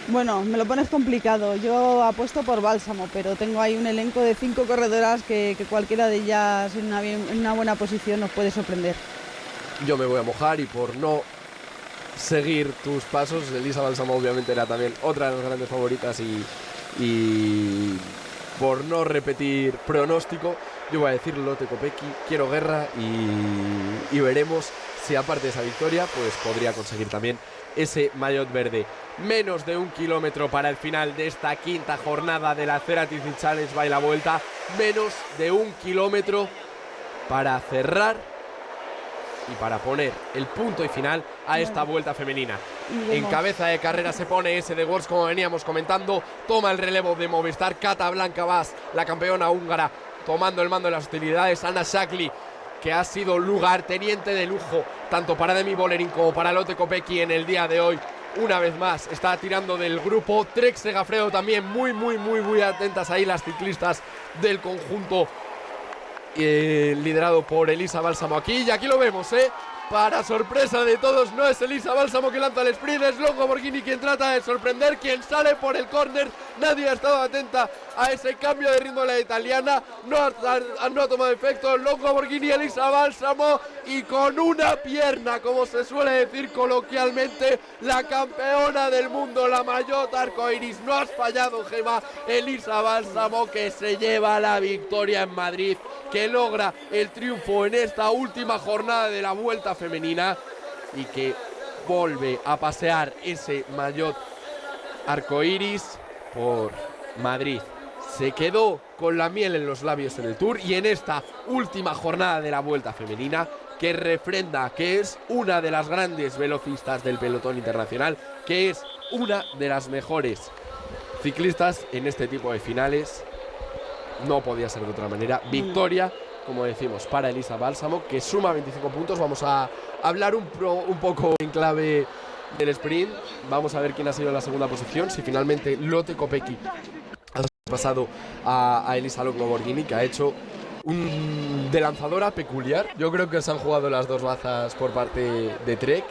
Bueno, me lo pones complicado. Yo apuesto por Bálsamo, pero tengo ahí un elenco de 5 corredoras que cualquiera de ellas en una buena posición nos puede sorprender. Yo me voy a mojar, y por no seguir tus pasos, Elisa Bálsamo obviamente era también otra de las grandes favoritas, y por no repetir pronóstico, yo voy a decir Lotte Kopecky. Quiero guerra, y veremos si aparte de esa victoria pues podría conseguir también ese maillot verde. Menos de 1 kilómetro para el final de esta quinta jornada de la Ceratici Challenge Baila Vuelta. Menos de 1 kilómetro para cerrar y para poner el punto y final a esta vuelta femenina. En cabeza de carrera se pone SD Works, como veníamos comentando. Toma el relevo de Movistar Cata Blanca Vaz, la campeona húngara, tomando el mando de las hostilidades. Anna Shakli que ha sido lugarteniente de lujo tanto para Demi Vollering como para Lotte Kopecky en el día de hoy. Una vez más está tirando del grupo. Trek Segafredo también muy atentas ahí las ciclistas del conjunto liderado por Elisa Bálsamo aquí. Y aquí lo vemos, para sorpresa de todos, no es Elisa Bálsamo que lanza el sprint, es Longo Borghini quien trata de sorprender, quien sale por el córner. Nadie ha estado atenta a ese cambio de ritmo de la italiana, no ha tomado efecto. Longo Borghini, Elisa Bálsamo, y con una pierna, como se suele decir coloquialmente, la campeona del mundo, la Maillot arcoiris. No has fallado, Gemma. Elisa Bálsamo, que se lleva la victoria en Madrid, que logra el triunfo en esta última jornada de la Vuelta Femenina y que vuelve a pasear ese maillot arcoiris por Madrid. Se quedó con la miel en los labios en el Tour y en esta última jornada de la Vuelta Femenina, que refrenda que es una de las grandes velocistas del pelotón internacional, que es una de las mejores ciclistas en este tipo de finales. No podía ser de otra manera. Victoria, como decimos, para Elisa Bálsamo, que suma 25 puntos. Vamos a hablar un poco en clave del sprint. Vamos a ver quién ha sido en la segunda posición. Si finalmente Lotte Kopecky ha pasado a Elisa Longo Borghini, que ha hecho de lanzadora peculiar. Yo creo que se han jugado las dos bazas por parte de Trek.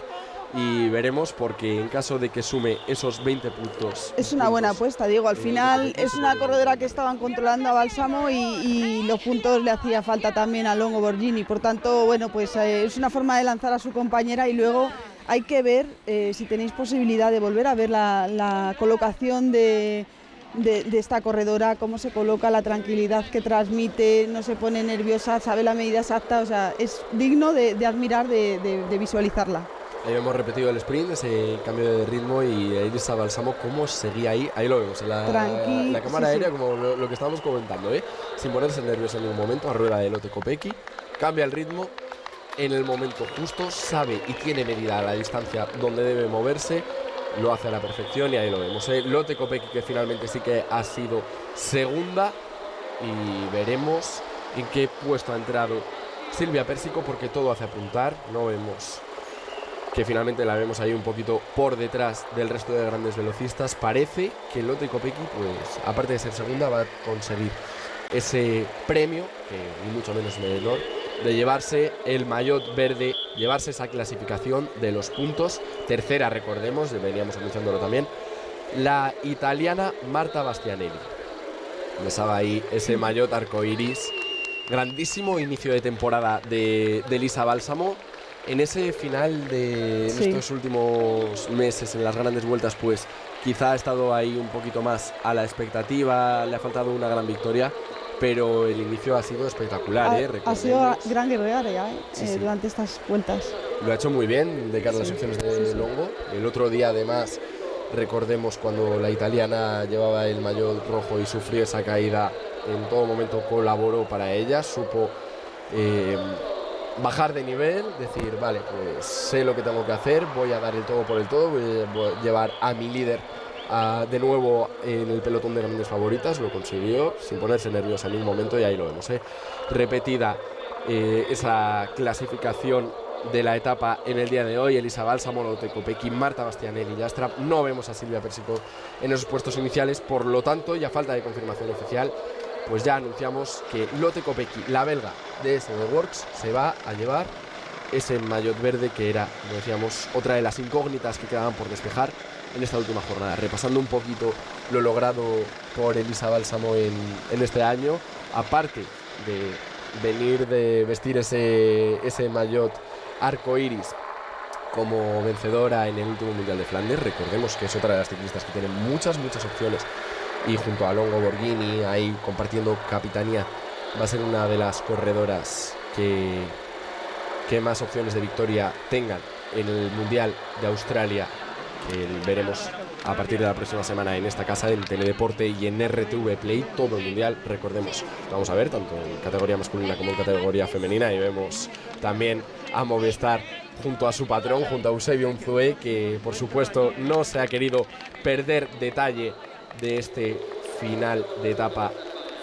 Y veremos, porque en caso de que sume esos 20 puntos... Es una buena apuesta, Diego. Al final es una corredora que estaban controlando a Bálsamo y los puntos le hacía falta también a Longo Borghini. Por tanto, bueno, pues es una forma de lanzar a su compañera y luego hay que ver si tenéis posibilidad de volver a ver la colocación de esta corredora, cómo se coloca, la tranquilidad que transmite, no se pone nerviosa, sabe la medida exacta, o sea, es digno de admirar, de visualizarla. Ahí hemos repetido el sprint, ese cambio de ritmo, y Elisa Bálsamo cómo seguía ahí lo vemos en la cámara aérea, como lo que estábamos comentando, sin ponerse nerviosa en ningún momento, a rueda de Lotte Kopecky, cambia el ritmo en el momento justo, sabe y tiene medida la distancia donde debe moverse, lo hace a la perfección y ahí lo vemos. Lotte Kopecky, que finalmente sí que ha sido segunda, y veremos en qué puesto ha entrado Silvia Pérsico, porque todo hace apuntar. No vemos que finalmente la vemos ahí un poquito por detrás del resto de grandes velocistas. Parece que Lotte Kopecky, pues aparte de ser segunda, va a conseguir ese premio, que ni mucho menos menor, de llevarse el maillot verde, llevarse esa clasificación de los puntos. Tercera, recordemos, veníamos anunciándolo también, la italiana Marta Bastianelli. Besaba ahí ese maillot arcoiris. Grandísimo inicio de temporada de Elisa Bálsamo. En ese final de estos últimos meses, en las grandes vueltas, pues quizá ha estado ahí un poquito más a la expectativa, le ha faltado una gran victoria, pero el inicio ha sido espectacular. Ha sido gran guerrera durante estas vueltas. Lo ha hecho muy bien de cara a las secciones de Longo. El otro día, además, recordemos cuando la italiana llevaba el maillot rojo y sufrió esa caída, en todo momento colaboró para ella, supo bajar de nivel, decir, vale, pues sé lo que tengo que hacer, voy a dar el todo por el todo, voy a llevar a mi líder de nuevo en el pelotón de grandes favoritas. Lo consiguió sin ponerse nerviosa en ningún momento, y ahí lo vemos, repetida esa clasificación de la etapa en el día de hoy. Elisa Bálsamo, Lotte Kopecky, Marta Bastianelli y Yastrab. No vemos a Silvia Pérsico en esos puestos iniciales, por lo tanto, ya falta de confirmación oficial, pues ya anunciamos que Lotte Kopecky, la belga de SD Works, se va a llevar ese maillot verde, que era, como decíamos, otra de las incógnitas que quedaban por despejar en esta última jornada. Repasando un poquito lo logrado por Elisa Bálsamo en este año, aparte de venir de vestir ese maillot arcoiris como vencedora en el último Mundial de Flandes, recordemos que es otra de las ciclistas que tienen muchas opciones, y junto a Longo Borghini, ahí compartiendo capitanía, va a ser una de las corredoras que más opciones de victoria tengan en el Mundial de Australia, que veremos a partir de la próxima semana en esta casa, en Teledeporte y en RTV Play, todo el Mundial. Recordemos, vamos a ver tanto en categoría masculina como en categoría femenina, y vemos también a Movistar junto a su patrón, junto a Eusebio Unzué, que por supuesto no se ha querido perder detalle de este final de etapa,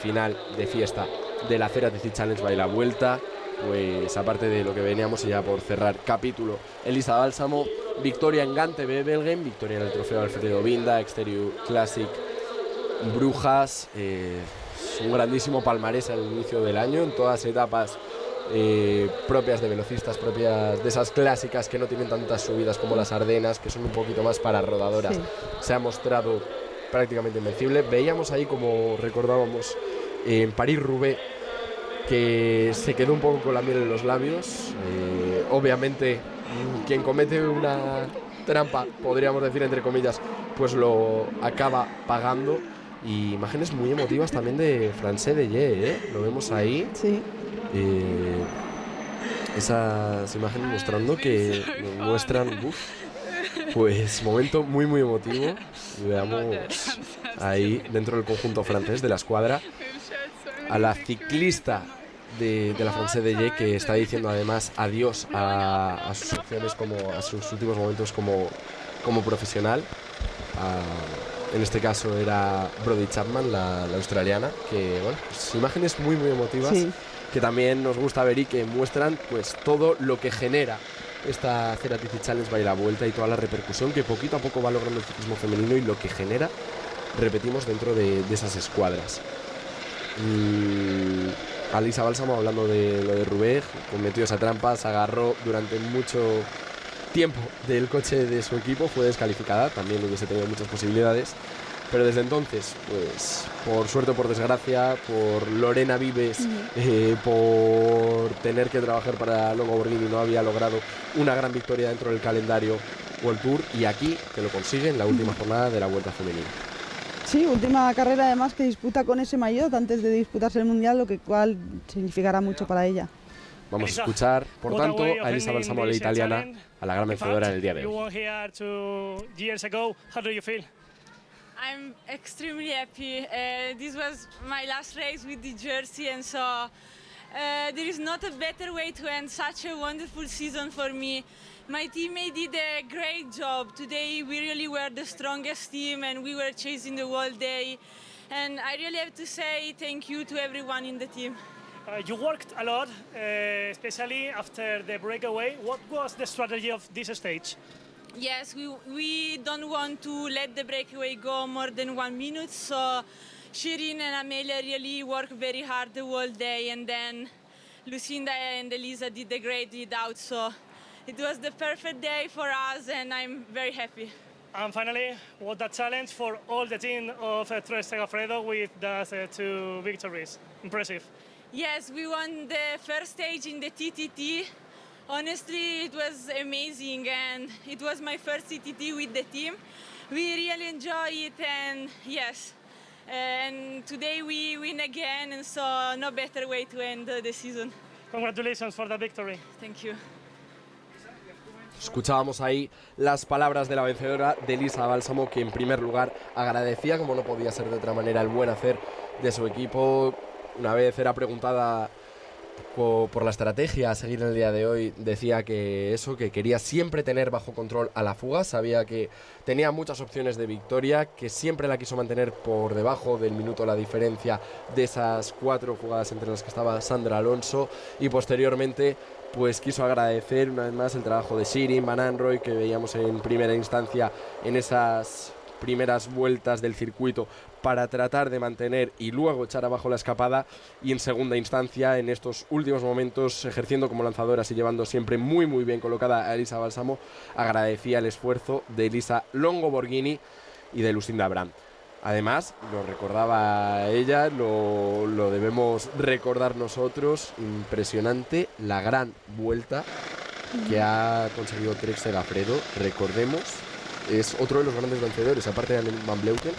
final de fiesta de la Ceratizzi Challenge by la Vuelta. pues aparte de lo que veníamos y ya por cerrar capítulo, Elisa Bálsamo, victoria en Gante Wevelgem, victoria en el trofeo Alfredo Binda, Exterior Classic Brujas, un grandísimo palmarés al inicio del año en todas etapas propias de velocistas, propias de esas clásicas que no tienen tantas subidas como las Ardenas, que son un poquito más para rodadoras. Sí. Se ha mostrado prácticamente invencible. Veíamos ahí, como recordábamos, en París-Roubaix, que se quedó un poco con la miel en los labios. Obviamente, quien comete una trampa, podríamos decir entre comillas, pues lo acaba pagando. Y imágenes muy emotivas también de Francesc Deye, lo vemos ahí. Sí. Esas imágenes mostrando que muestran pues momento muy muy emotivo. Y veamos ahí dentro del conjunto francés de la escuadra a la ciclista de la Francesc Deye, que está diciendo además adiós a sus opciones, como a sus últimos momentos como profesional. En este caso era Brodie Chapman, la australiana, que bueno, pues imágenes muy muy emotivas. Sí. Que también nos gusta ver y que muestran pues todo lo que genera esta Ceratizzi Challenge by la Vuelta y toda la repercusión que poquito a poco va logrando el ciclismo femenino y lo que genera, repetimos, dentro de esas escuadras. Elisa Bálsamo, hablando de lo de Roubaix, cometió esa trampa, se agarró durante mucho tiempo del coche de su equipo, fue descalificada, también hubiese tenido muchas posibilidades. Pero desde entonces, pues por suerte o por desgracia, por Lorena Vives, por tener que trabajar para Longo Borghini, no había logrado una gran victoria dentro del calendario World Tour, y aquí que lo consigue en la última jornada de la Vuelta Femenina. Sí, última carrera además que disputa con ese maillot antes de disputarse el Mundial, lo que cual significará mucho para ella. Vamos a escuchar, por tanto, a Elisa Bálsamo, la italiana, a la gran vencedora en el día de hoy. I'm extremely happy. This was my last race with the jersey, and so there is not a better way to end such a wonderful season for me. My teammate did a great job. Today we really were the strongest team and we were chasing the whole day. And I really have to say thank you to everyone in the team. You worked a lot, especially after the breakaway. What was the strategy of this stage? Yes, we don't want to let the breakaway go more than 1 minute, so Shirin and Amelia really worked very hard the whole day, and then Lucinda and Elisa did a great lead out, so it was the perfect day for us and I'm very happy. And finally, what a challenge for all the team of Trek Segafredo with the 2 victories. Impressive. Yes, we won the first stage in the TTT. Honestly, it was amazing, and it was my first TTT with the team. We really enjoy it, and yes, and today we win again, and so no better way to end the season. Congratulations for the victory. Thank you. Escuchábamos ahí las palabras de la vencedora, de Elisa Bálsamo, que en primer lugar agradecía, como no podía ser de otra manera, el buen hacer de su equipo. Una vez era preguntada por la estrategia a seguir en el día de hoy, decía que quería siempre tener bajo control a la fuga, sabía que tenía muchas opciones de victoria, que siempre la quiso mantener por debajo del minuto la diferencia de esas 4 fugadas entre las que estaba Sandra Alonso, y posteriormente pues quiso agradecer una vez más el trabajo de Shirin Van Anrooy, que veíamos en primera instancia en esas primeras vueltas del circuito para tratar de mantener y luego echar abajo la escapada, y en segunda instancia en estos últimos momentos ejerciendo como lanzadora y llevando siempre muy muy bien colocada a Elisa Bálsamo, agradecía el esfuerzo de Elisa Longo Borghini y de Lucinda Brand. Además, lo recordaba ella, lo debemos recordar nosotros, impresionante la gran vuelta que ha conseguido Trek Segafredo. Recordemos, es otro de los grandes vencedores, aparte de Annemiek van Vleuten,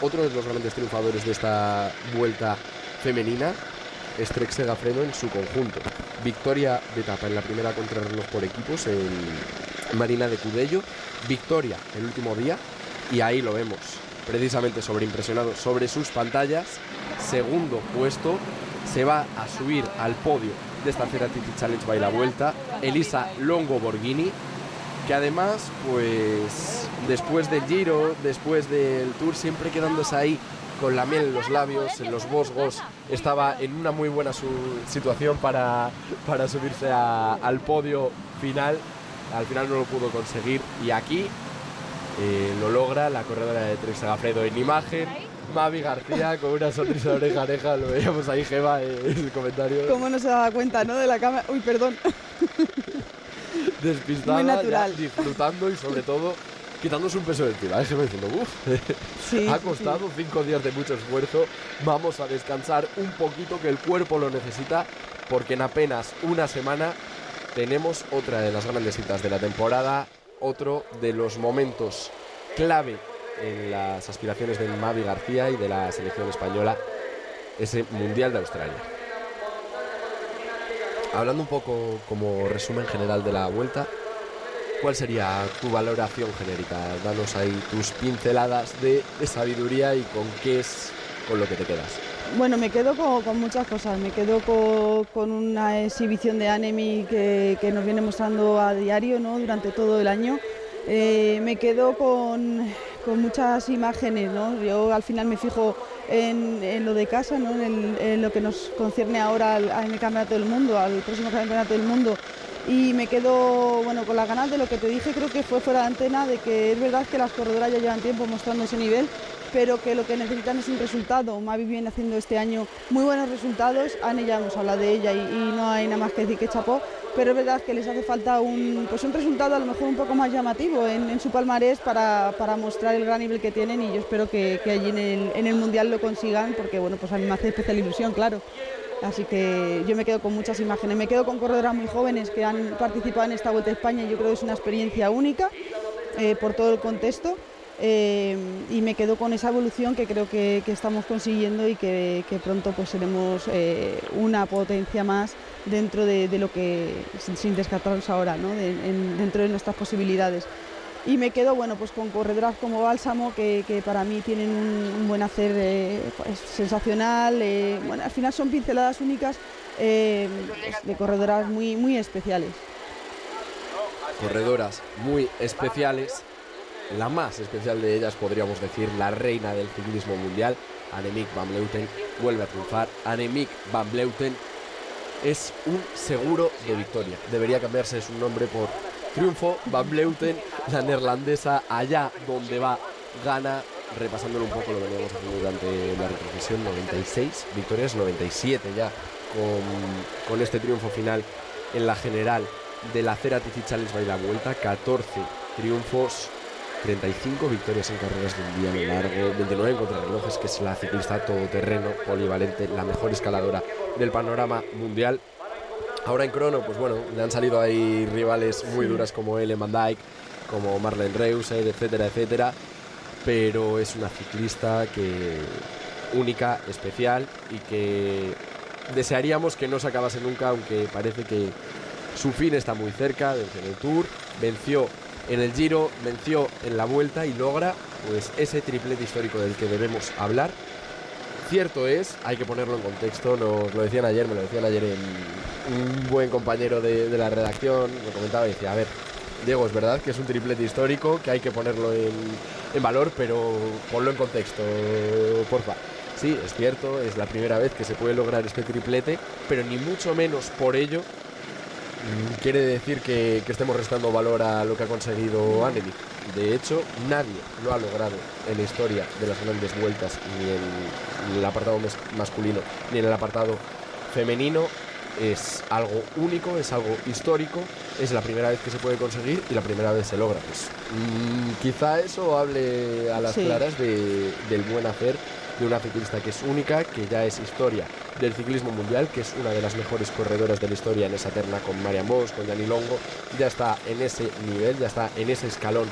otro de los grandes triunfadores de esta vuelta femenina es Trek Segafredo en su conjunto. Victoria de etapa en la primera contrarreloj por equipos en Marina de Cudello, victoria el último día, y ahí lo vemos, precisamente sobreimpresionado sobre sus pantallas, segundo puesto, se va a subir al podio de esta Ceratizzi Challenge by la Vuelta, Elisa Longo Borghini, que además, pues después del Giro, después del Tour, siempre quedándose ahí con la miel en los labios, en los Vosgos, estaba en una muy buena situación para subirse al podio final. Al final no lo pudo conseguir y aquí lo logra la corredora de Trek Segafredo. En imagen, Mavi García con una sonrisa de oreja a oreja, lo veíamos ahí, Gema, en el comentario. ¿Cómo no se daba cuenta, no? De la cámara. Uy, perdón. Despistada, muy natural. Ya, disfrutando y sobre todo quitándose un peso de encima, Gema, diciendo, sí, ha costado 5 días de mucho esfuerzo, vamos a descansar un poquito, que el cuerpo lo necesita, porque en apenas una semana tenemos otra de las grandes citas de la temporada, otro de los momentos clave en las aspiraciones de Mavi García y de la selección española, ese Mundial de Australia. Hablando un poco como resumen general de la vuelta, ¿cuál sería tu valoración genérica? Danos ahí tus pinceladas de sabiduría y con qué es con lo que te quedas. Bueno, me quedo con muchas cosas. Me quedo con una exhibición de Annemiek que nos viene mostrando a diario, ¿no? Durante todo el año. Me quedo con muchas imágenes, ¿no? Yo al final me fijo en lo de casa, ¿no? En lo que nos concierne ahora al Campeonato del Mundo, al próximo Campeonato del Mundo. Y me quedo con las ganas de lo que te dije, creo que fue fuera de antena, de que es verdad que las corredoras ya llevan tiempo mostrando ese nivel, pero que lo que necesitan es un resultado. Mavi viene haciendo este año muy buenos resultados, Anne ya hemos hablado de ella y no hay nada más que decir que chapó, pero es verdad que les hace falta un resultado a lo mejor un poco más llamativo en su palmarés para mostrar el gran nivel que tienen, y yo espero que allí en el Mundial lo consigan, porque pues a mí me hace especial ilusión, claro. Así que yo me quedo con muchas imágenes, me quedo con corredoras muy jóvenes que han participado en esta Vuelta a España, y yo creo que es una experiencia única por todo el contexto, y me quedo con esa evolución que creo que estamos consiguiendo y que pronto pues seremos una potencia más dentro de lo que, sin descartarnos ahora, ¿no? Dentro de nuestras posibilidades. Y me quedo pues con corredoras como Bálsamo, que para mí tienen un buen hacer sensacional. Al final son pinceladas únicas de corredoras muy, muy especiales. Corredoras muy especiales, la más especial de ellas podríamos decir, la reina del ciclismo mundial, Annemiek van Vleuten, vuelve a triunfar. Annemiek van Vleuten es un seguro de victoria, debería cambiarse su nombre por Triunfo Van Vleuten, la neerlandesa, allá donde va, gana. Repasándolo un poco, lo veníamos haciendo durante la retransmisión, 96 victorias, 97 ya con este triunfo final en la general de la Ceratizit Challenge by la Vuelta, 14 triunfos, 35 victorias en carreras de un día largo, 29 en contrarrelojes, que es la ciclista todoterreno, polivalente, la mejor escaladora del panorama mundial. Ahora en crono, pues le han salido ahí rivales muy duras como Ellen Van Dijk, como Marlene Reusser, etcétera, etcétera. Pero es una ciclista única, especial, y que desearíamos que no se acabase nunca, aunque parece que su fin está muy cerca. Venció en el Tour, venció en el Giro, venció en la Vuelta y logra pues ese triplete histórico del que debemos hablar. Cierto es, hay que ponerlo en contexto, nos lo decían ayer, me lo decían ayer un buen compañero de la redacción, me comentaba y decía, a ver, Diego, es verdad que es un triplete histórico, que hay que ponerlo en valor, pero ponlo en contexto, porfa. Sí, es cierto, es la primera vez que se puede lograr este triplete, pero ni mucho menos por ello quiere decir que estemos restando valor a lo que ha conseguido Annemiek. De hecho, nadie lo ha logrado en la historia de las grandes vueltas, ni en el apartado masculino, ni en el apartado femenino. Es algo único, es algo histórico, es la primera vez que se puede conseguir y la primera vez se logra. Pues quizá eso hable a las claras del buen hacer de una ciclista que es única, que ya es historia del ciclismo mundial, que es una de las mejores corredoras de la historia en esa terna con Marianne Vos, con Gianni Longo. Ya está en ese nivel, ya está en ese escalón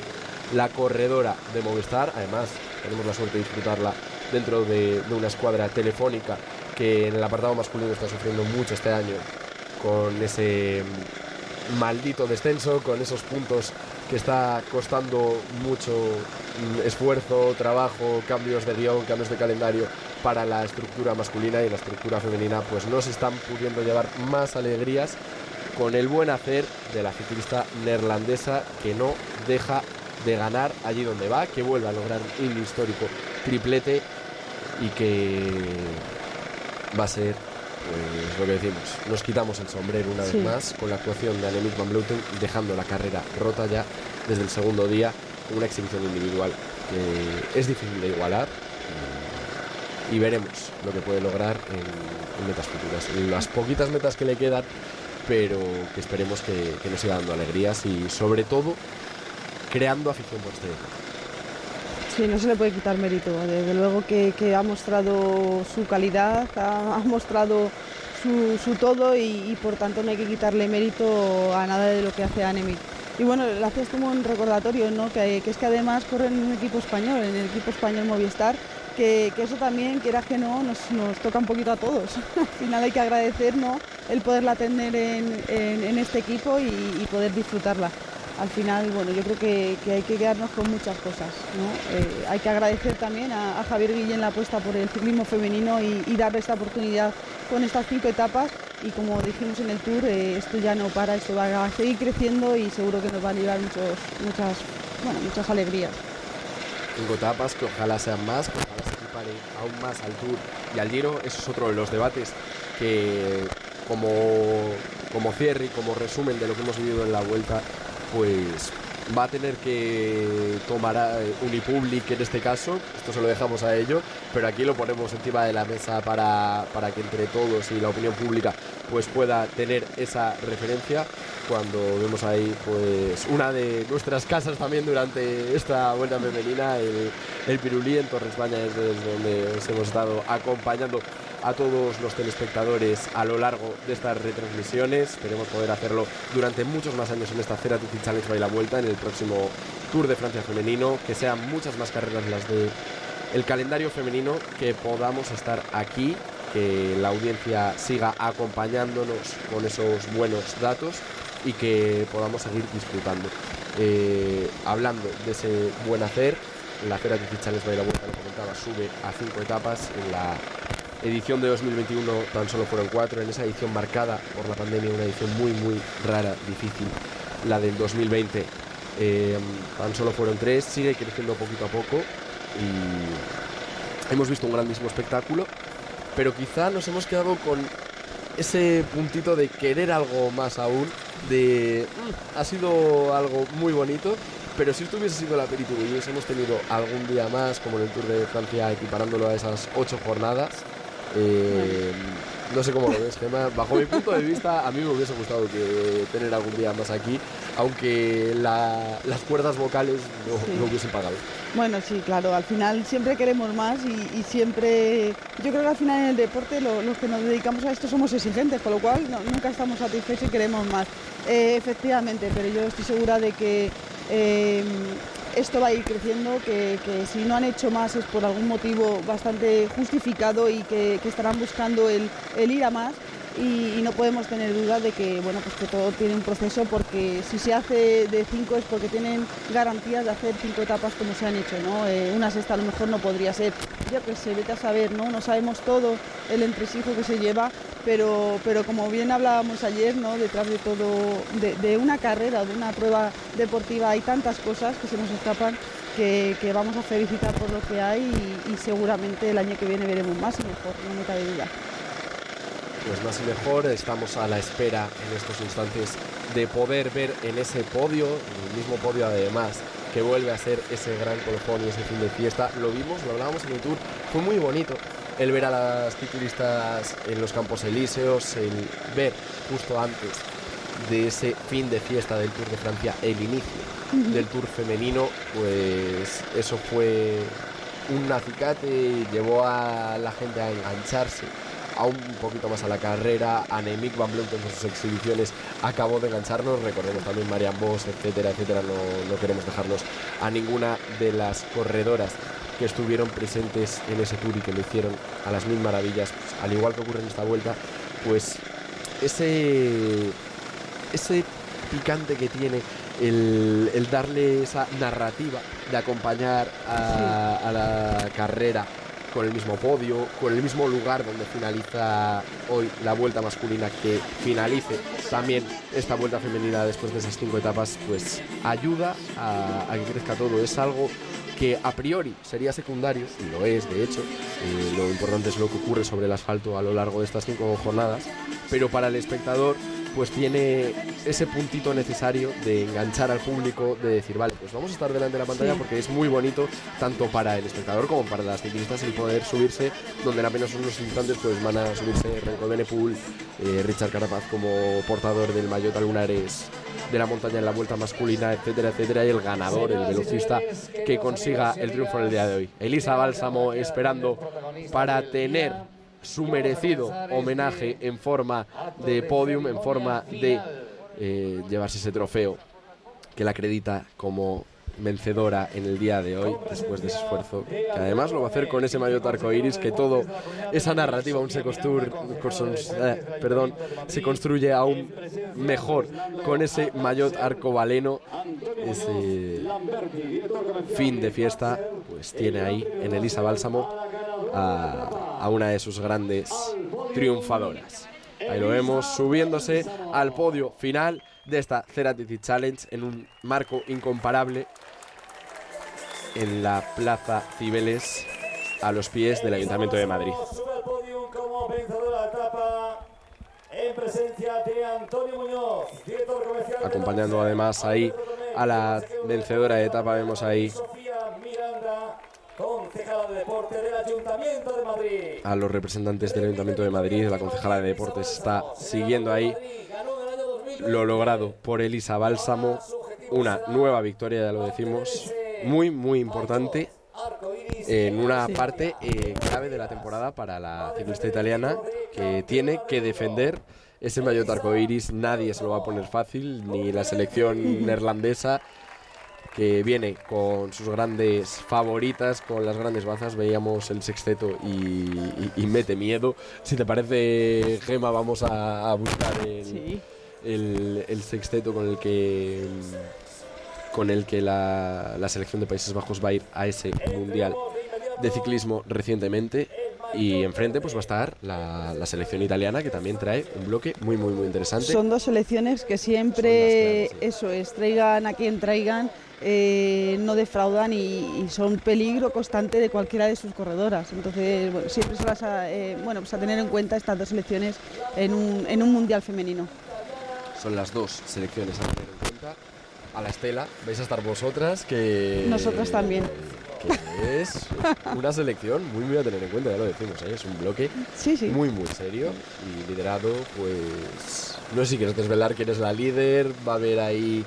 la corredora de Movistar. Además, tenemos la suerte de disfrutarla dentro de una escuadra telefónica que en el apartado masculino está sufriendo mucho este año con ese maldito descenso, con esos puntos que está costando mucho esfuerzo, trabajo, cambios de guión, cambios de calendario para la estructura masculina, y la estructura femenina pues no se están pudiendo llevar más alegrías con el buen hacer de la ciclista neerlandesa, que no deja de ganar allí donde va, que vuelve a lograr un histórico triplete y que va a ser, pues lo que decimos, nos quitamos el sombrero una vez más con la actuación de Annemiek van Vleuten, dejando la carrera rota ya desde el segundo día, con una exhibición individual que es difícil de igualar, y veremos lo que puede lograr en metas futuras, en las poquitas metas que le quedan, pero que esperemos que nos siga dando alegrías y sobre todo creando afición por este deporte. Sí, no se le puede quitar mérito, desde luego que ha mostrado su calidad, ha mostrado su todo y por tanto no hay que quitarle mérito a nada de lo que hace Annemiek. Y bueno, le haces como un recordatorio, ¿no? Que es que además corre en un equipo español, en el equipo español Movistar, que eso también, quieras que no, nos toca un poquito a todos. Al final hay que agradecer, ¿no?, el poderla tener en este equipo y poder disfrutarla. Al final, bueno, yo creo que hay que quedarnos con muchas cosas, ¿no? Hay que agradecer también a Javier Guillén la apuesta por el ciclismo femenino y darle esta oportunidad con estas 5 etapas, y como dijimos en el Tour, esto ya no para, esto va a seguir creciendo y seguro que nos va a llevar muchas alegrías. 5 etapas que ojalá sean más, que ojalá se equipare aún más al Tour y al Giro. Eso es otro de los debates que, como cierre y como resumen de lo que hemos vivido en la Vuelta, pues va a tener que tomar Unipublic en este caso. Esto se lo dejamos a ello, pero aquí lo ponemos encima de la mesa para que entre todos y la opinión pública pues pueda tener esa referencia, cuando vemos ahí pues una de nuestras casas también durante esta Vuelta femenina, el Pirulí en Torre España, es desde donde os hemos estado acompañando a todos los telespectadores a lo largo de estas retransmisiones. Esperemos poder hacerlo durante muchos más años en esta Ceratizid Challenge by la Vuelta, en el próximo Tour de Francia femenino, que sean muchas más carreras las de el calendario femenino, que podamos estar aquí, que la audiencia siga acompañándonos con esos buenos datos y que podamos seguir disfrutando. Hablando de ese buen hacer, la Ceratizid Challenge by la Vuelta, lo comentaba, sube a 5 etapas. En la edición de 2021 tan solo fueron 4, en esa edición marcada por la pandemia, una edición muy rara, difícil, la del 2020, tan solo fueron 3, sigue creciendo poquito a poco y hemos visto un grandísimo espectáculo, pero quizá nos hemos quedado con ese puntito de querer algo más aún, de ha sido algo muy bonito, pero si esto hubiese sido el aperitivo y hubiésemos tenido algún día más, como en el Tour de Francia, equiparándolo a esas 8 jornadas, no sé cómo lo ves, Gemma. Bajo mi punto de vista, a mí me hubiese gustado tener algún día más aquí, aunque las cuerdas vocales no hubiesen pagado. Bueno, sí, claro, al final siempre queremos más y siempre, yo creo que al final en el deporte los que nos dedicamos a esto somos exigentes, con lo cual nunca estamos satisfechos y queremos más. Efectivamente, pero yo estoy segura de que esto va a ir creciendo, que si no han hecho más es por algún motivo bastante justificado y que estarán buscando el ir a más. Y no podemos tener duda de que, bueno, pues que todo tiene un proceso, porque si se hace de 5 es porque tienen garantías de hacer 5 etapas como se han hecho, ¿no? Una sexta a lo mejor no podría ser, yo que sé, vete a saber, ¿no? No sabemos todo el entresijo que se lleva, pero como bien hablábamos ayer, ¿no? Detrás de todo, de una carrera o de una prueba deportiva hay tantas cosas que se nos escapan, que vamos a felicitar por lo que hay y seguramente el año que viene veremos más y mejor, no me cabe duda. Pues más y mejor, estamos a la espera en estos instantes de poder ver en ese podio, en el mismo podio además, que vuelve a ser ese gran colofón y ese fin de fiesta. Lo vimos, lo hablábamos en el Tour, fue muy bonito el ver a las ciclistas en los Campos Elíseos, el ver justo antes de ese fin de fiesta del Tour de Francia el inicio del Tour femenino, pues eso fue un acicate, llevó a la gente a engancharse aún un poquito más a la carrera. Annemiek van Vleuten con sus exhibiciones acabó de engancharnos, recordemos también Marianne Vos, etcétera, no queremos dejarnos a ninguna de las corredoras que estuvieron presentes en ese Tour y que lo hicieron a las mil maravillas, pues, al igual que ocurre en esta Vuelta, pues ese picante que tiene el darle esa narrativa de acompañar a la carrera con el mismo podio, con el mismo lugar donde finaliza hoy la vuelta masculina, que finalice también esta vuelta femenina después de esas 5 etapas, pues ayuda a que crezca todo. Es algo que a priori sería secundario, y lo es de hecho, lo importante es lo que ocurre sobre el asfalto a lo largo de estas 5 jornadas, pero para el espectador pues tiene ese puntito necesario de enganchar al público, de decir, vale, pues vamos a estar delante de la pantalla, sí, porque es muy bonito tanto para el espectador como para las ciclistas el poder subirse, donde en apenas unos instantes pues van a subirse Remco Evenepoel, Richard Carapaz como portador del maillot a lunares de la montaña en la vuelta masculina, etcétera, etcétera, y el ganador, el velocista que consiga el triunfo en el día de hoy. Elisa Bálsamo esperando para tener su merecido homenaje en forma de podium, en forma de llevarse ese trofeo que la acredita como vencedora en el día de hoy, después de ese esfuerzo, que además lo va a hacer con ese maillot arcoiris, que todo esa narrativa aún se construye aún mejor con ese maillot arcobaleno. Ese fin de fiesta pues tiene ahí en Elisa Bálsamo a una de sus grandes triunfadoras. Ahí lo vemos subiéndose al podio final de esta Ceratizid Challenge en un marco incomparable en la Plaza Cibeles, a los pies del Ayuntamiento de Madrid. Sube al podio como vencedora de la etapa en presencia de Antonio Muñoz, director comercial. Acompañando además ahí a la vencedora de etapa, vemos ahí Sofía Miranda, concejala de deporte del Ayuntamiento de Madrid. A los representantes del Ayuntamiento de Madrid. La concejala de deportes está siguiendo ahí lo logrado por Elisa Bálsamo. Una nueva victoria, ya lo decimos, muy muy importante en una parte clave de la temporada para la ciclista italiana, que tiene que defender ese maillot arcoiris. Nadie se lo va a poner fácil, ni la selección neerlandesa, que viene con sus grandes favoritas, con las grandes bazas. Veíamos el sexteto y mete miedo. Si te parece, Gemma, vamos a buscar el sexteto con el que la selección de Países Bajos va a ir a ese mundial de ciclismo recientemente. Y enfrente pues va a estar la selección italiana, que también trae un bloque muy muy muy interesante. Son dos selecciones que siempre, eso es, traigan a quien traigan, no defraudan y son peligro constante de cualquiera de sus corredoras. Entonces, bueno, siempre son las, pues a tener en cuenta estas dos selecciones en un mundial femenino. Son las dos selecciones a tener en cuenta. A la estela vais a estar vosotras, que nosotras también, que es una selección muy muy a tener en cuenta, ya lo decimos, es un bloque muy muy serio y liderado, pues no sé si quieres desvelar quién es la líder. Va a haber ahí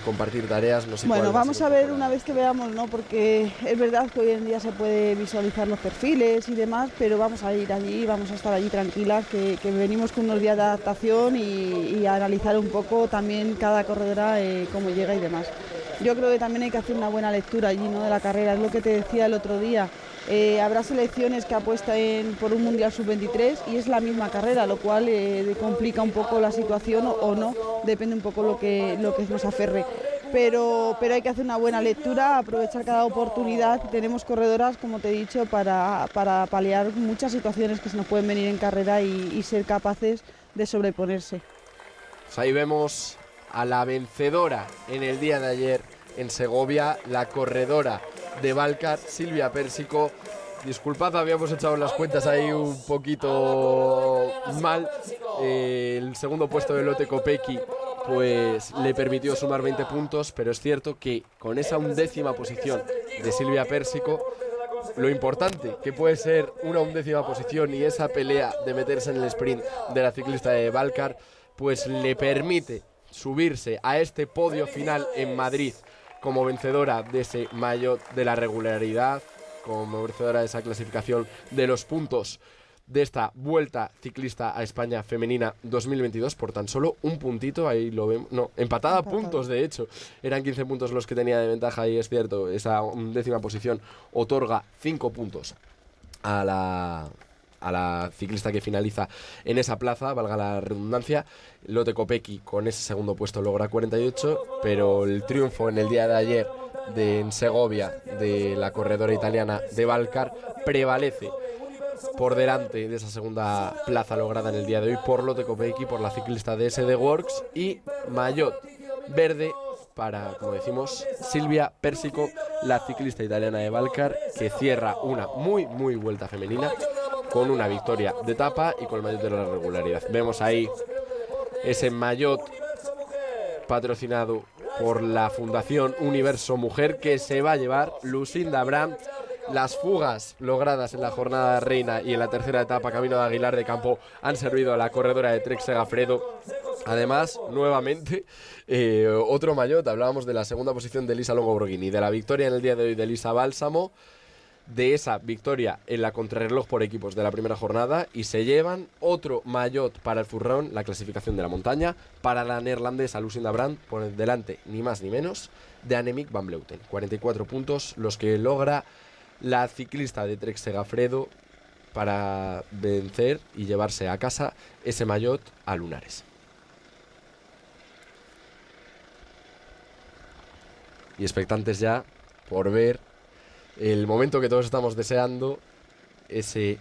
compartir tareas, no sé. Bueno, vamos a ver una vez que veamos, ¿no? Porque es verdad que hoy en día se puede visualizar los perfiles y demás, pero vamos a ir allí, vamos a estar allí tranquilas, que venimos con unos días de adaptación y a analizar un poco también cada corredora, cómo llega y demás. Yo creo que también hay que hacer una buena lectura allí, ¿no?, de la carrera. Es lo que te decía el otro día. Habrá selecciones que apuestan por un Mundial Sub-23 y es la misma carrera, lo cual complica un poco la situación o no, depende un poco lo que nos aferre. Pero hay que hacer una buena lectura, aprovechar cada oportunidad. Tenemos corredoras, como te he dicho, para paliar muchas situaciones que se nos pueden venir en carrera y ser capaces de sobreponerse. Pues ahí vemos a la vencedora en el día de ayer en Segovia, la corredora de Valcar, Silvia Pérsico. Disculpad, habíamos echado las cuentas ahí un poquito mal. El segundo puesto de Lotte Kopecky pues le permitió sumar 20 puntos, pero es cierto que con esa 11ª posición de Silvia Pérsico, lo importante que puede ser una 11ª posición y esa pelea de meterse en el sprint de la ciclista de Valcar, pues le permite subirse a este podio final en Madrid como vencedora de ese maillot de la regularidad, como vencedora de esa clasificación de los puntos de esta Vuelta Ciclista a España Femenina 2022 por tan solo un puntito. Ahí lo vemos, no, empatada a puntos, de hecho, eran 15 puntos los que tenía de ventaja, y es cierto, esa 10ª posición otorga 5 puntos a la ciclista que finaliza en esa plaza, valga la redundancia. Lotte Kopecky con ese segundo puesto logra 48, pero el triunfo en el día de ayer en Segovia de la corredora italiana de Valcar prevalece por delante de esa segunda plaza lograda en el día de hoy por Lotte Kopecky, por la ciclista de SD Works, y maillot verde para, como decimos, Silvia Persico, la ciclista italiana de Valcar, que cierra una muy vuelta femenina con una victoria de etapa y con el maillot de la regularidad. Vemos ahí ese maillot patrocinado por la Fundación Universo Mujer, que se va a llevar Lucinda Brandt. Las fugas logradas en la jornada reina y en la tercera etapa camino de Aguilar de Campo han servido a la corredora de Trek Segafredo. Además, nuevamente, otro maillot. Hablábamos de la segunda posición de Elisa Longo Borghini, de la victoria en el día de hoy de Elisa Bálsamo, de esa victoria en la contrarreloj por equipos de la primera jornada, y se llevan otro maillot para el Furrón, la clasificación de la montaña, para la neerlandesa Lucinda Brandt, por delante ni más ni menos de Annemiek van Vleuten. 44 puntos los que logra la ciclista de Trek Segafredo para vencer y llevarse a casa ese maillot a lunares. Y expectantes ya por ver el momento que todos estamos deseando, ese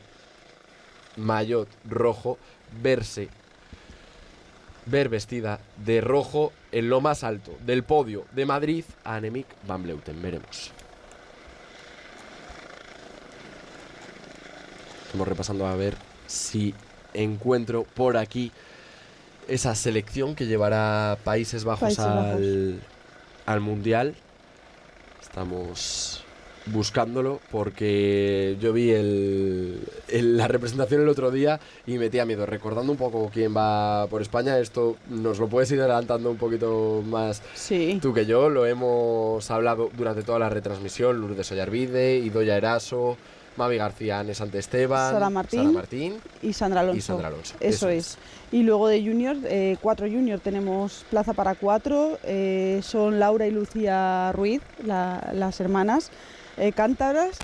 maillot rojo, ver vestida de rojo en lo más alto del podio de Madrid a Annemiek van Vleuten. Veremos. Estamos repasando a ver si encuentro por aquí esa selección que llevará Países Bajos al Mundial. Estamos buscándolo porque yo vi la representación el otro día y metía miedo. Recordando un poco quién va por España, esto nos lo puedes ir adelantando un poquito más tú que yo. Lo hemos hablado durante toda la retransmisión. Lourdes Ollarvide, Idoia Eraso, Mavi García, Anne Santesteban, Sara Martín y Sandra Alonso. Eso es. Y luego de junior, 4 junior, tenemos plaza para 4. Son Laura y Lucía Ruiz, las hermanas cántabras,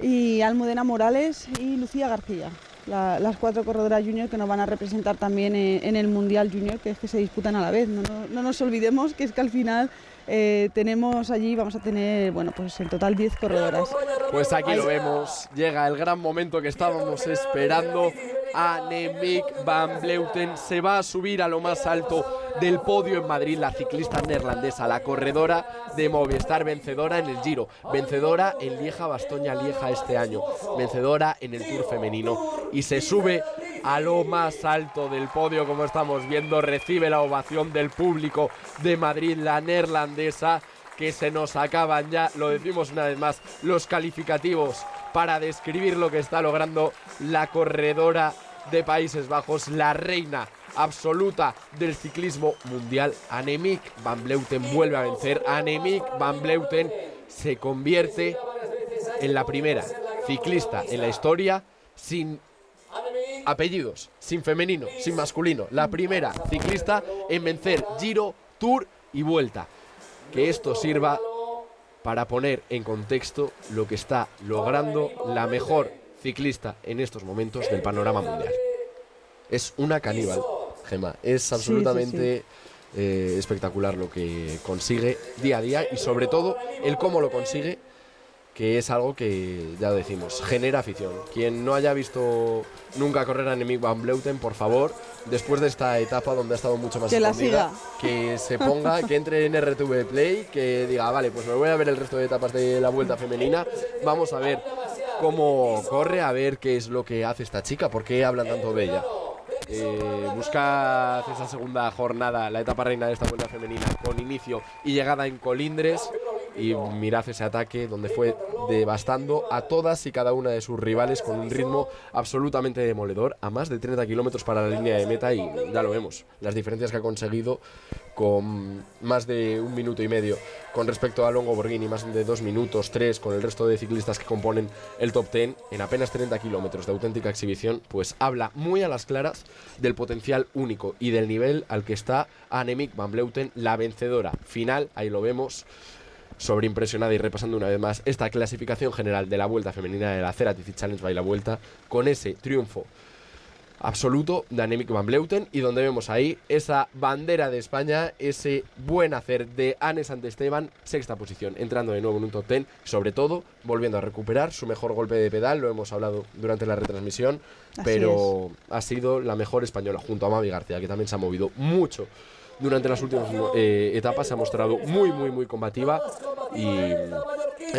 y Almudena Morales y Lucía García. Las 4 corredoras junior que nos van a representar también en el Mundial Junior, que es que se disputan a la vez. No nos olvidemos que es que al final tenemos allí, vamos a tener, bueno, pues en total 10 corredoras. Pues aquí lo vemos, llega el gran momento que estábamos esperando. Annemiek van Vleuten se va a subir a lo más alto del podio en Madrid, la ciclista neerlandesa, la corredora de Movistar, vencedora en el Giro, vencedora en Lieja-Bastoña-Lieja este año, vencedora en el Tour femenino, y se sube a lo más alto del podio, como estamos viendo. Recibe la ovación del público de Madrid, la neerlandesa, que se nos acaban ya, lo decimos una vez más, los calificativos para describir lo que está logrando la corredora de Países Bajos, la reina absoluta del ciclismo mundial. Annemiek van Vleuten vuelve a vencer. Annemiek van Vleuten se convierte en la primera ciclista en la historia sin apellidos, sin femenino, sin masculino, la primera ciclista en vencer Giro, Tour y Vuelta. Que esto sirva para poner en contexto lo que está logrando la mejor ciclista en estos momentos del panorama mundial. Es una caníbal, Gemma. Es absolutamente espectacular lo que consigue día a día, y sobre todo el cómo lo consigue, que es algo que, ya lo decimos, genera afición. Quien no haya visto nunca correr a Annemiek van Vleuten, por favor, después de esta etapa donde ha estado mucho más escondida, que se ponga, que entre en RTV Play, que diga, vale, pues me voy a ver el resto de etapas de la Vuelta femenina, vamos a ver cómo corre, a ver qué es lo que hace esta chica, por qué hablan tanto de ella. Buscad esa segunda jornada, la etapa reina de esta Vuelta femenina, con inicio y llegada en Colindres, y mirad ese ataque donde fue devastando a todas y cada una de sus rivales con un ritmo absolutamente demoledor, a más de 30 kilómetros para la línea de meta, y ya lo vemos, las diferencias que ha conseguido con más de 1 minuto y medio con respecto a Longo Borghini, más de 2 minutos, 3 con el resto de ciclistas que componen el top 10 en apenas 30 kilómetros de auténtica exhibición. Pues habla muy a las claras del potencial único y del nivel al que está Annemiek van Vleuten, la vencedora final. Ahí lo vemos, sobreimpresionada, y repasando una vez más esta clasificación general de la Vuelta femenina de la Ceratizit Challenge by la Vuelta, con ese triunfo absoluto de Annemiek van Vleuten, y donde vemos ahí esa bandera de España, ese buen hacer de Anne Santesteban, sexta posición, entrando de nuevo en un top 10, sobre todo volviendo a recuperar su mejor golpe de pedal, lo hemos hablado durante la retransmisión, pero ha sido la mejor española junto a Mavi García, que también se ha movido mucho durante las últimas etapas, se ha mostrado muy combativa, y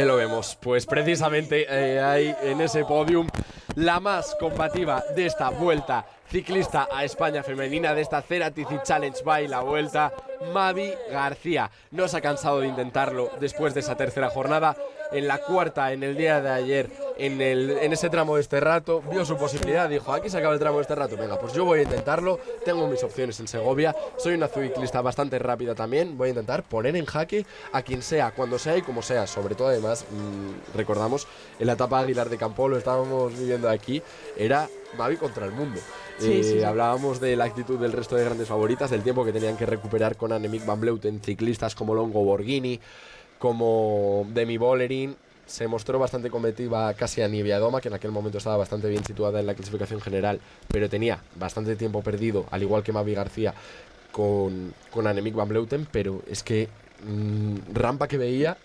lo vemos, pues precisamente ahí en ese podium, la más combativa de esta Vuelta Ciclista a España femenina, de esta Ceratizid Challenge by La Vuelta, Mavi García. No se ha cansado de intentarlo después de esa tercera jornada. En la cuarta, en el día de ayer, en ese tramo de este rato, vio su posibilidad, dijo, aquí se acaba el tramo de este rato, venga, pues yo voy a intentarlo, tengo mis opciones en Segovia, soy una ciclista bastante rápida también, voy a intentar poner en jaque a quien sea, cuando sea y como sea. Sobre todo, además, recordamos, en la etapa Aguilar de Campo, lo estábamos viviendo aquí, era Mavi contra el mundo. Sí. Hablábamos de la actitud del resto de grandes favoritas, del tiempo que tenían que recuperar con Annemiek van Vleuten, ciclistas como Longo Borghini, como Demi Vollering. Se mostró bastante combativa casi a Nieviadoma, que en aquel momento estaba bastante bien situada en la clasificación general, pero tenía bastante tiempo perdido, al igual que Mavi García, con Annemiek van Vleuten. Pero es que rampa que veía,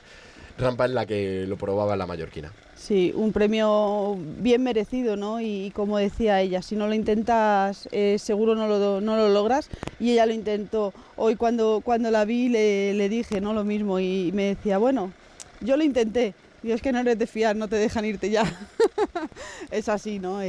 rampa en la que lo probaba la mallorquina. Sí, un premio bien merecido, ¿no? Y como decía ella, si no lo intentas, seguro no lo logras. Y ella lo intentó. Hoy cuando la vi le dije, ¿no?, lo mismo, y me decía, bueno, yo lo intenté. Digo, es que no eres de fiar, no te dejan irte ya. Es así, ¿no?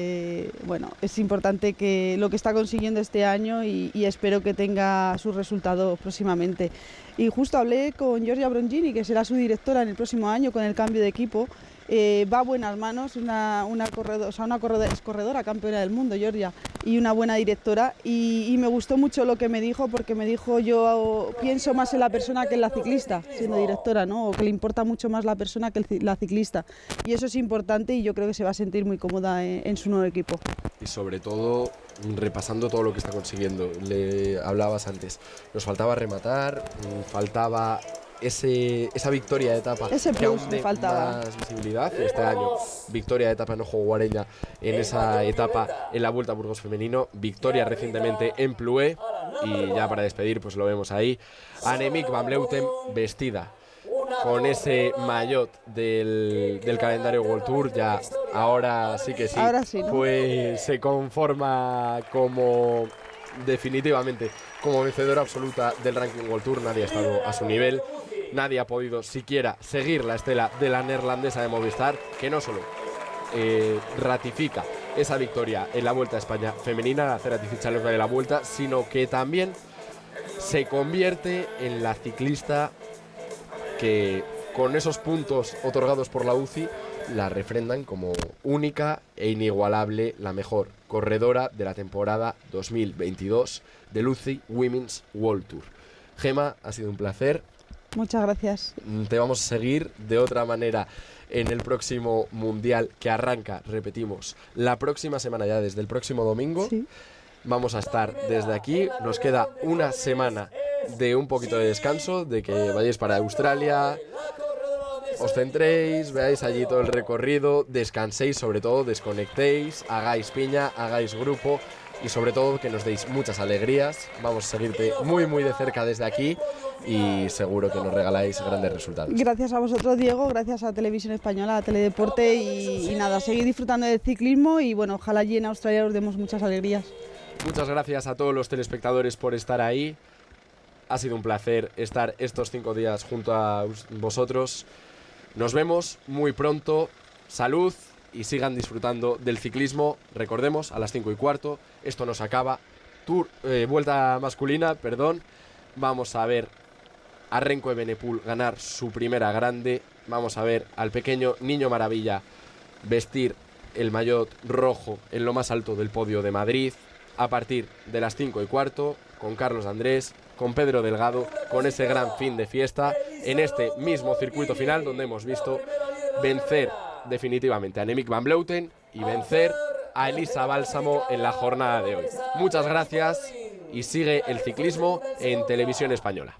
Bueno, es importante que lo que está consiguiendo este año, y espero que tenga sus resultados próximamente. Y justo hablé con Giorgia Brongini, que será su directora en el próximo año con el cambio de equipo. Va a buenas manos, una corredora campeona del mundo, Giorgia, y una buena directora, y me gustó mucho lo que me dijo, porque me dijo, yo pienso más en la persona que en la ciclista, siendo directora, ¿no? O que le importa mucho más la persona que la ciclista, y eso es importante, y yo creo que se va a sentir muy cómoda en su nuevo equipo. Y sobre todo, repasando todo lo que está consiguiendo, le hablabas antes, nos faltaba rematar, faltaba esa victoria de etapa, ese que aún plus de le faltaba más visibilidad. Este año, victoria de etapa en Ojo Guareña, en esa etapa en la Vuelta a Burgos femenino, victoria recientemente en Plouay, y ya para despedir, pues lo vemos ahí, Annemiek van Vleuten vestida con ese maillot del calendario World Tour. Ya ahora sí que sí, ¿no? Pues se conforma como definitivamente como vencedora absoluta del ranking World Tour. Nadie ha estado a su nivel, nadie ha podido siquiera seguir la estela de la neerlandesa de Movistar, que no solo ratifica esa victoria en la Vuelta a España femenina, la Ceratizid Challenge de la Vuelta, sino que también se convierte en la ciclista que, con esos puntos otorgados por la UCI, la refrendan como única e inigualable, la mejor corredora de la temporada 2022 del UCI Women's World Tour. Gema, ha sido un placer. Muchas gracias. Te vamos a seguir de otra manera en el próximo Mundial, que arranca, repetimos, la próxima semana, ya desde el próximo domingo. Sí. Vamos a estar desde aquí. Nos queda una semana de un poquito de descanso, de que vayáis para Australia, os centréis, veáis allí todo el recorrido, descanséis, sobre todo, desconectéis, hagáis piña, hagáis grupo, y sobre todo que nos deis muchas alegrías. Vamos a seguirte muy de cerca desde aquí, y seguro que nos regaláis grandes resultados. Gracias a vosotros, Diego, gracias a Televisión Española, a Teledeporte, y nada, seguid disfrutando del ciclismo, y bueno, ojalá allí en Australia os demos muchas alegrías. Muchas gracias a todos los telespectadores por estar ahí. Ha sido un placer estar estos 5 días junto a vosotros. Nos vemos muy pronto. Salud, y sigan disfrutando del ciclismo. Recordemos, a las 5:15, esto no se acaba. Vuelta masculina, perdón. Vamos a ver a Renko Evenepoel ganar su primera grande. Vamos a ver al pequeño Niño Maravilla vestir el maillot rojo en lo más alto del podio de Madrid, a partir de las 5:15, con Carlos Andrés, con Pedro Delgado, con ese gran fin de fiesta, en este mismo circuito final donde hemos visto vencer definitivamente a Annemiek van Vleuten y vencer a Elisa Bálsamo en la jornada de hoy. Muchas gracias, y sigue el ciclismo en Televisión Española.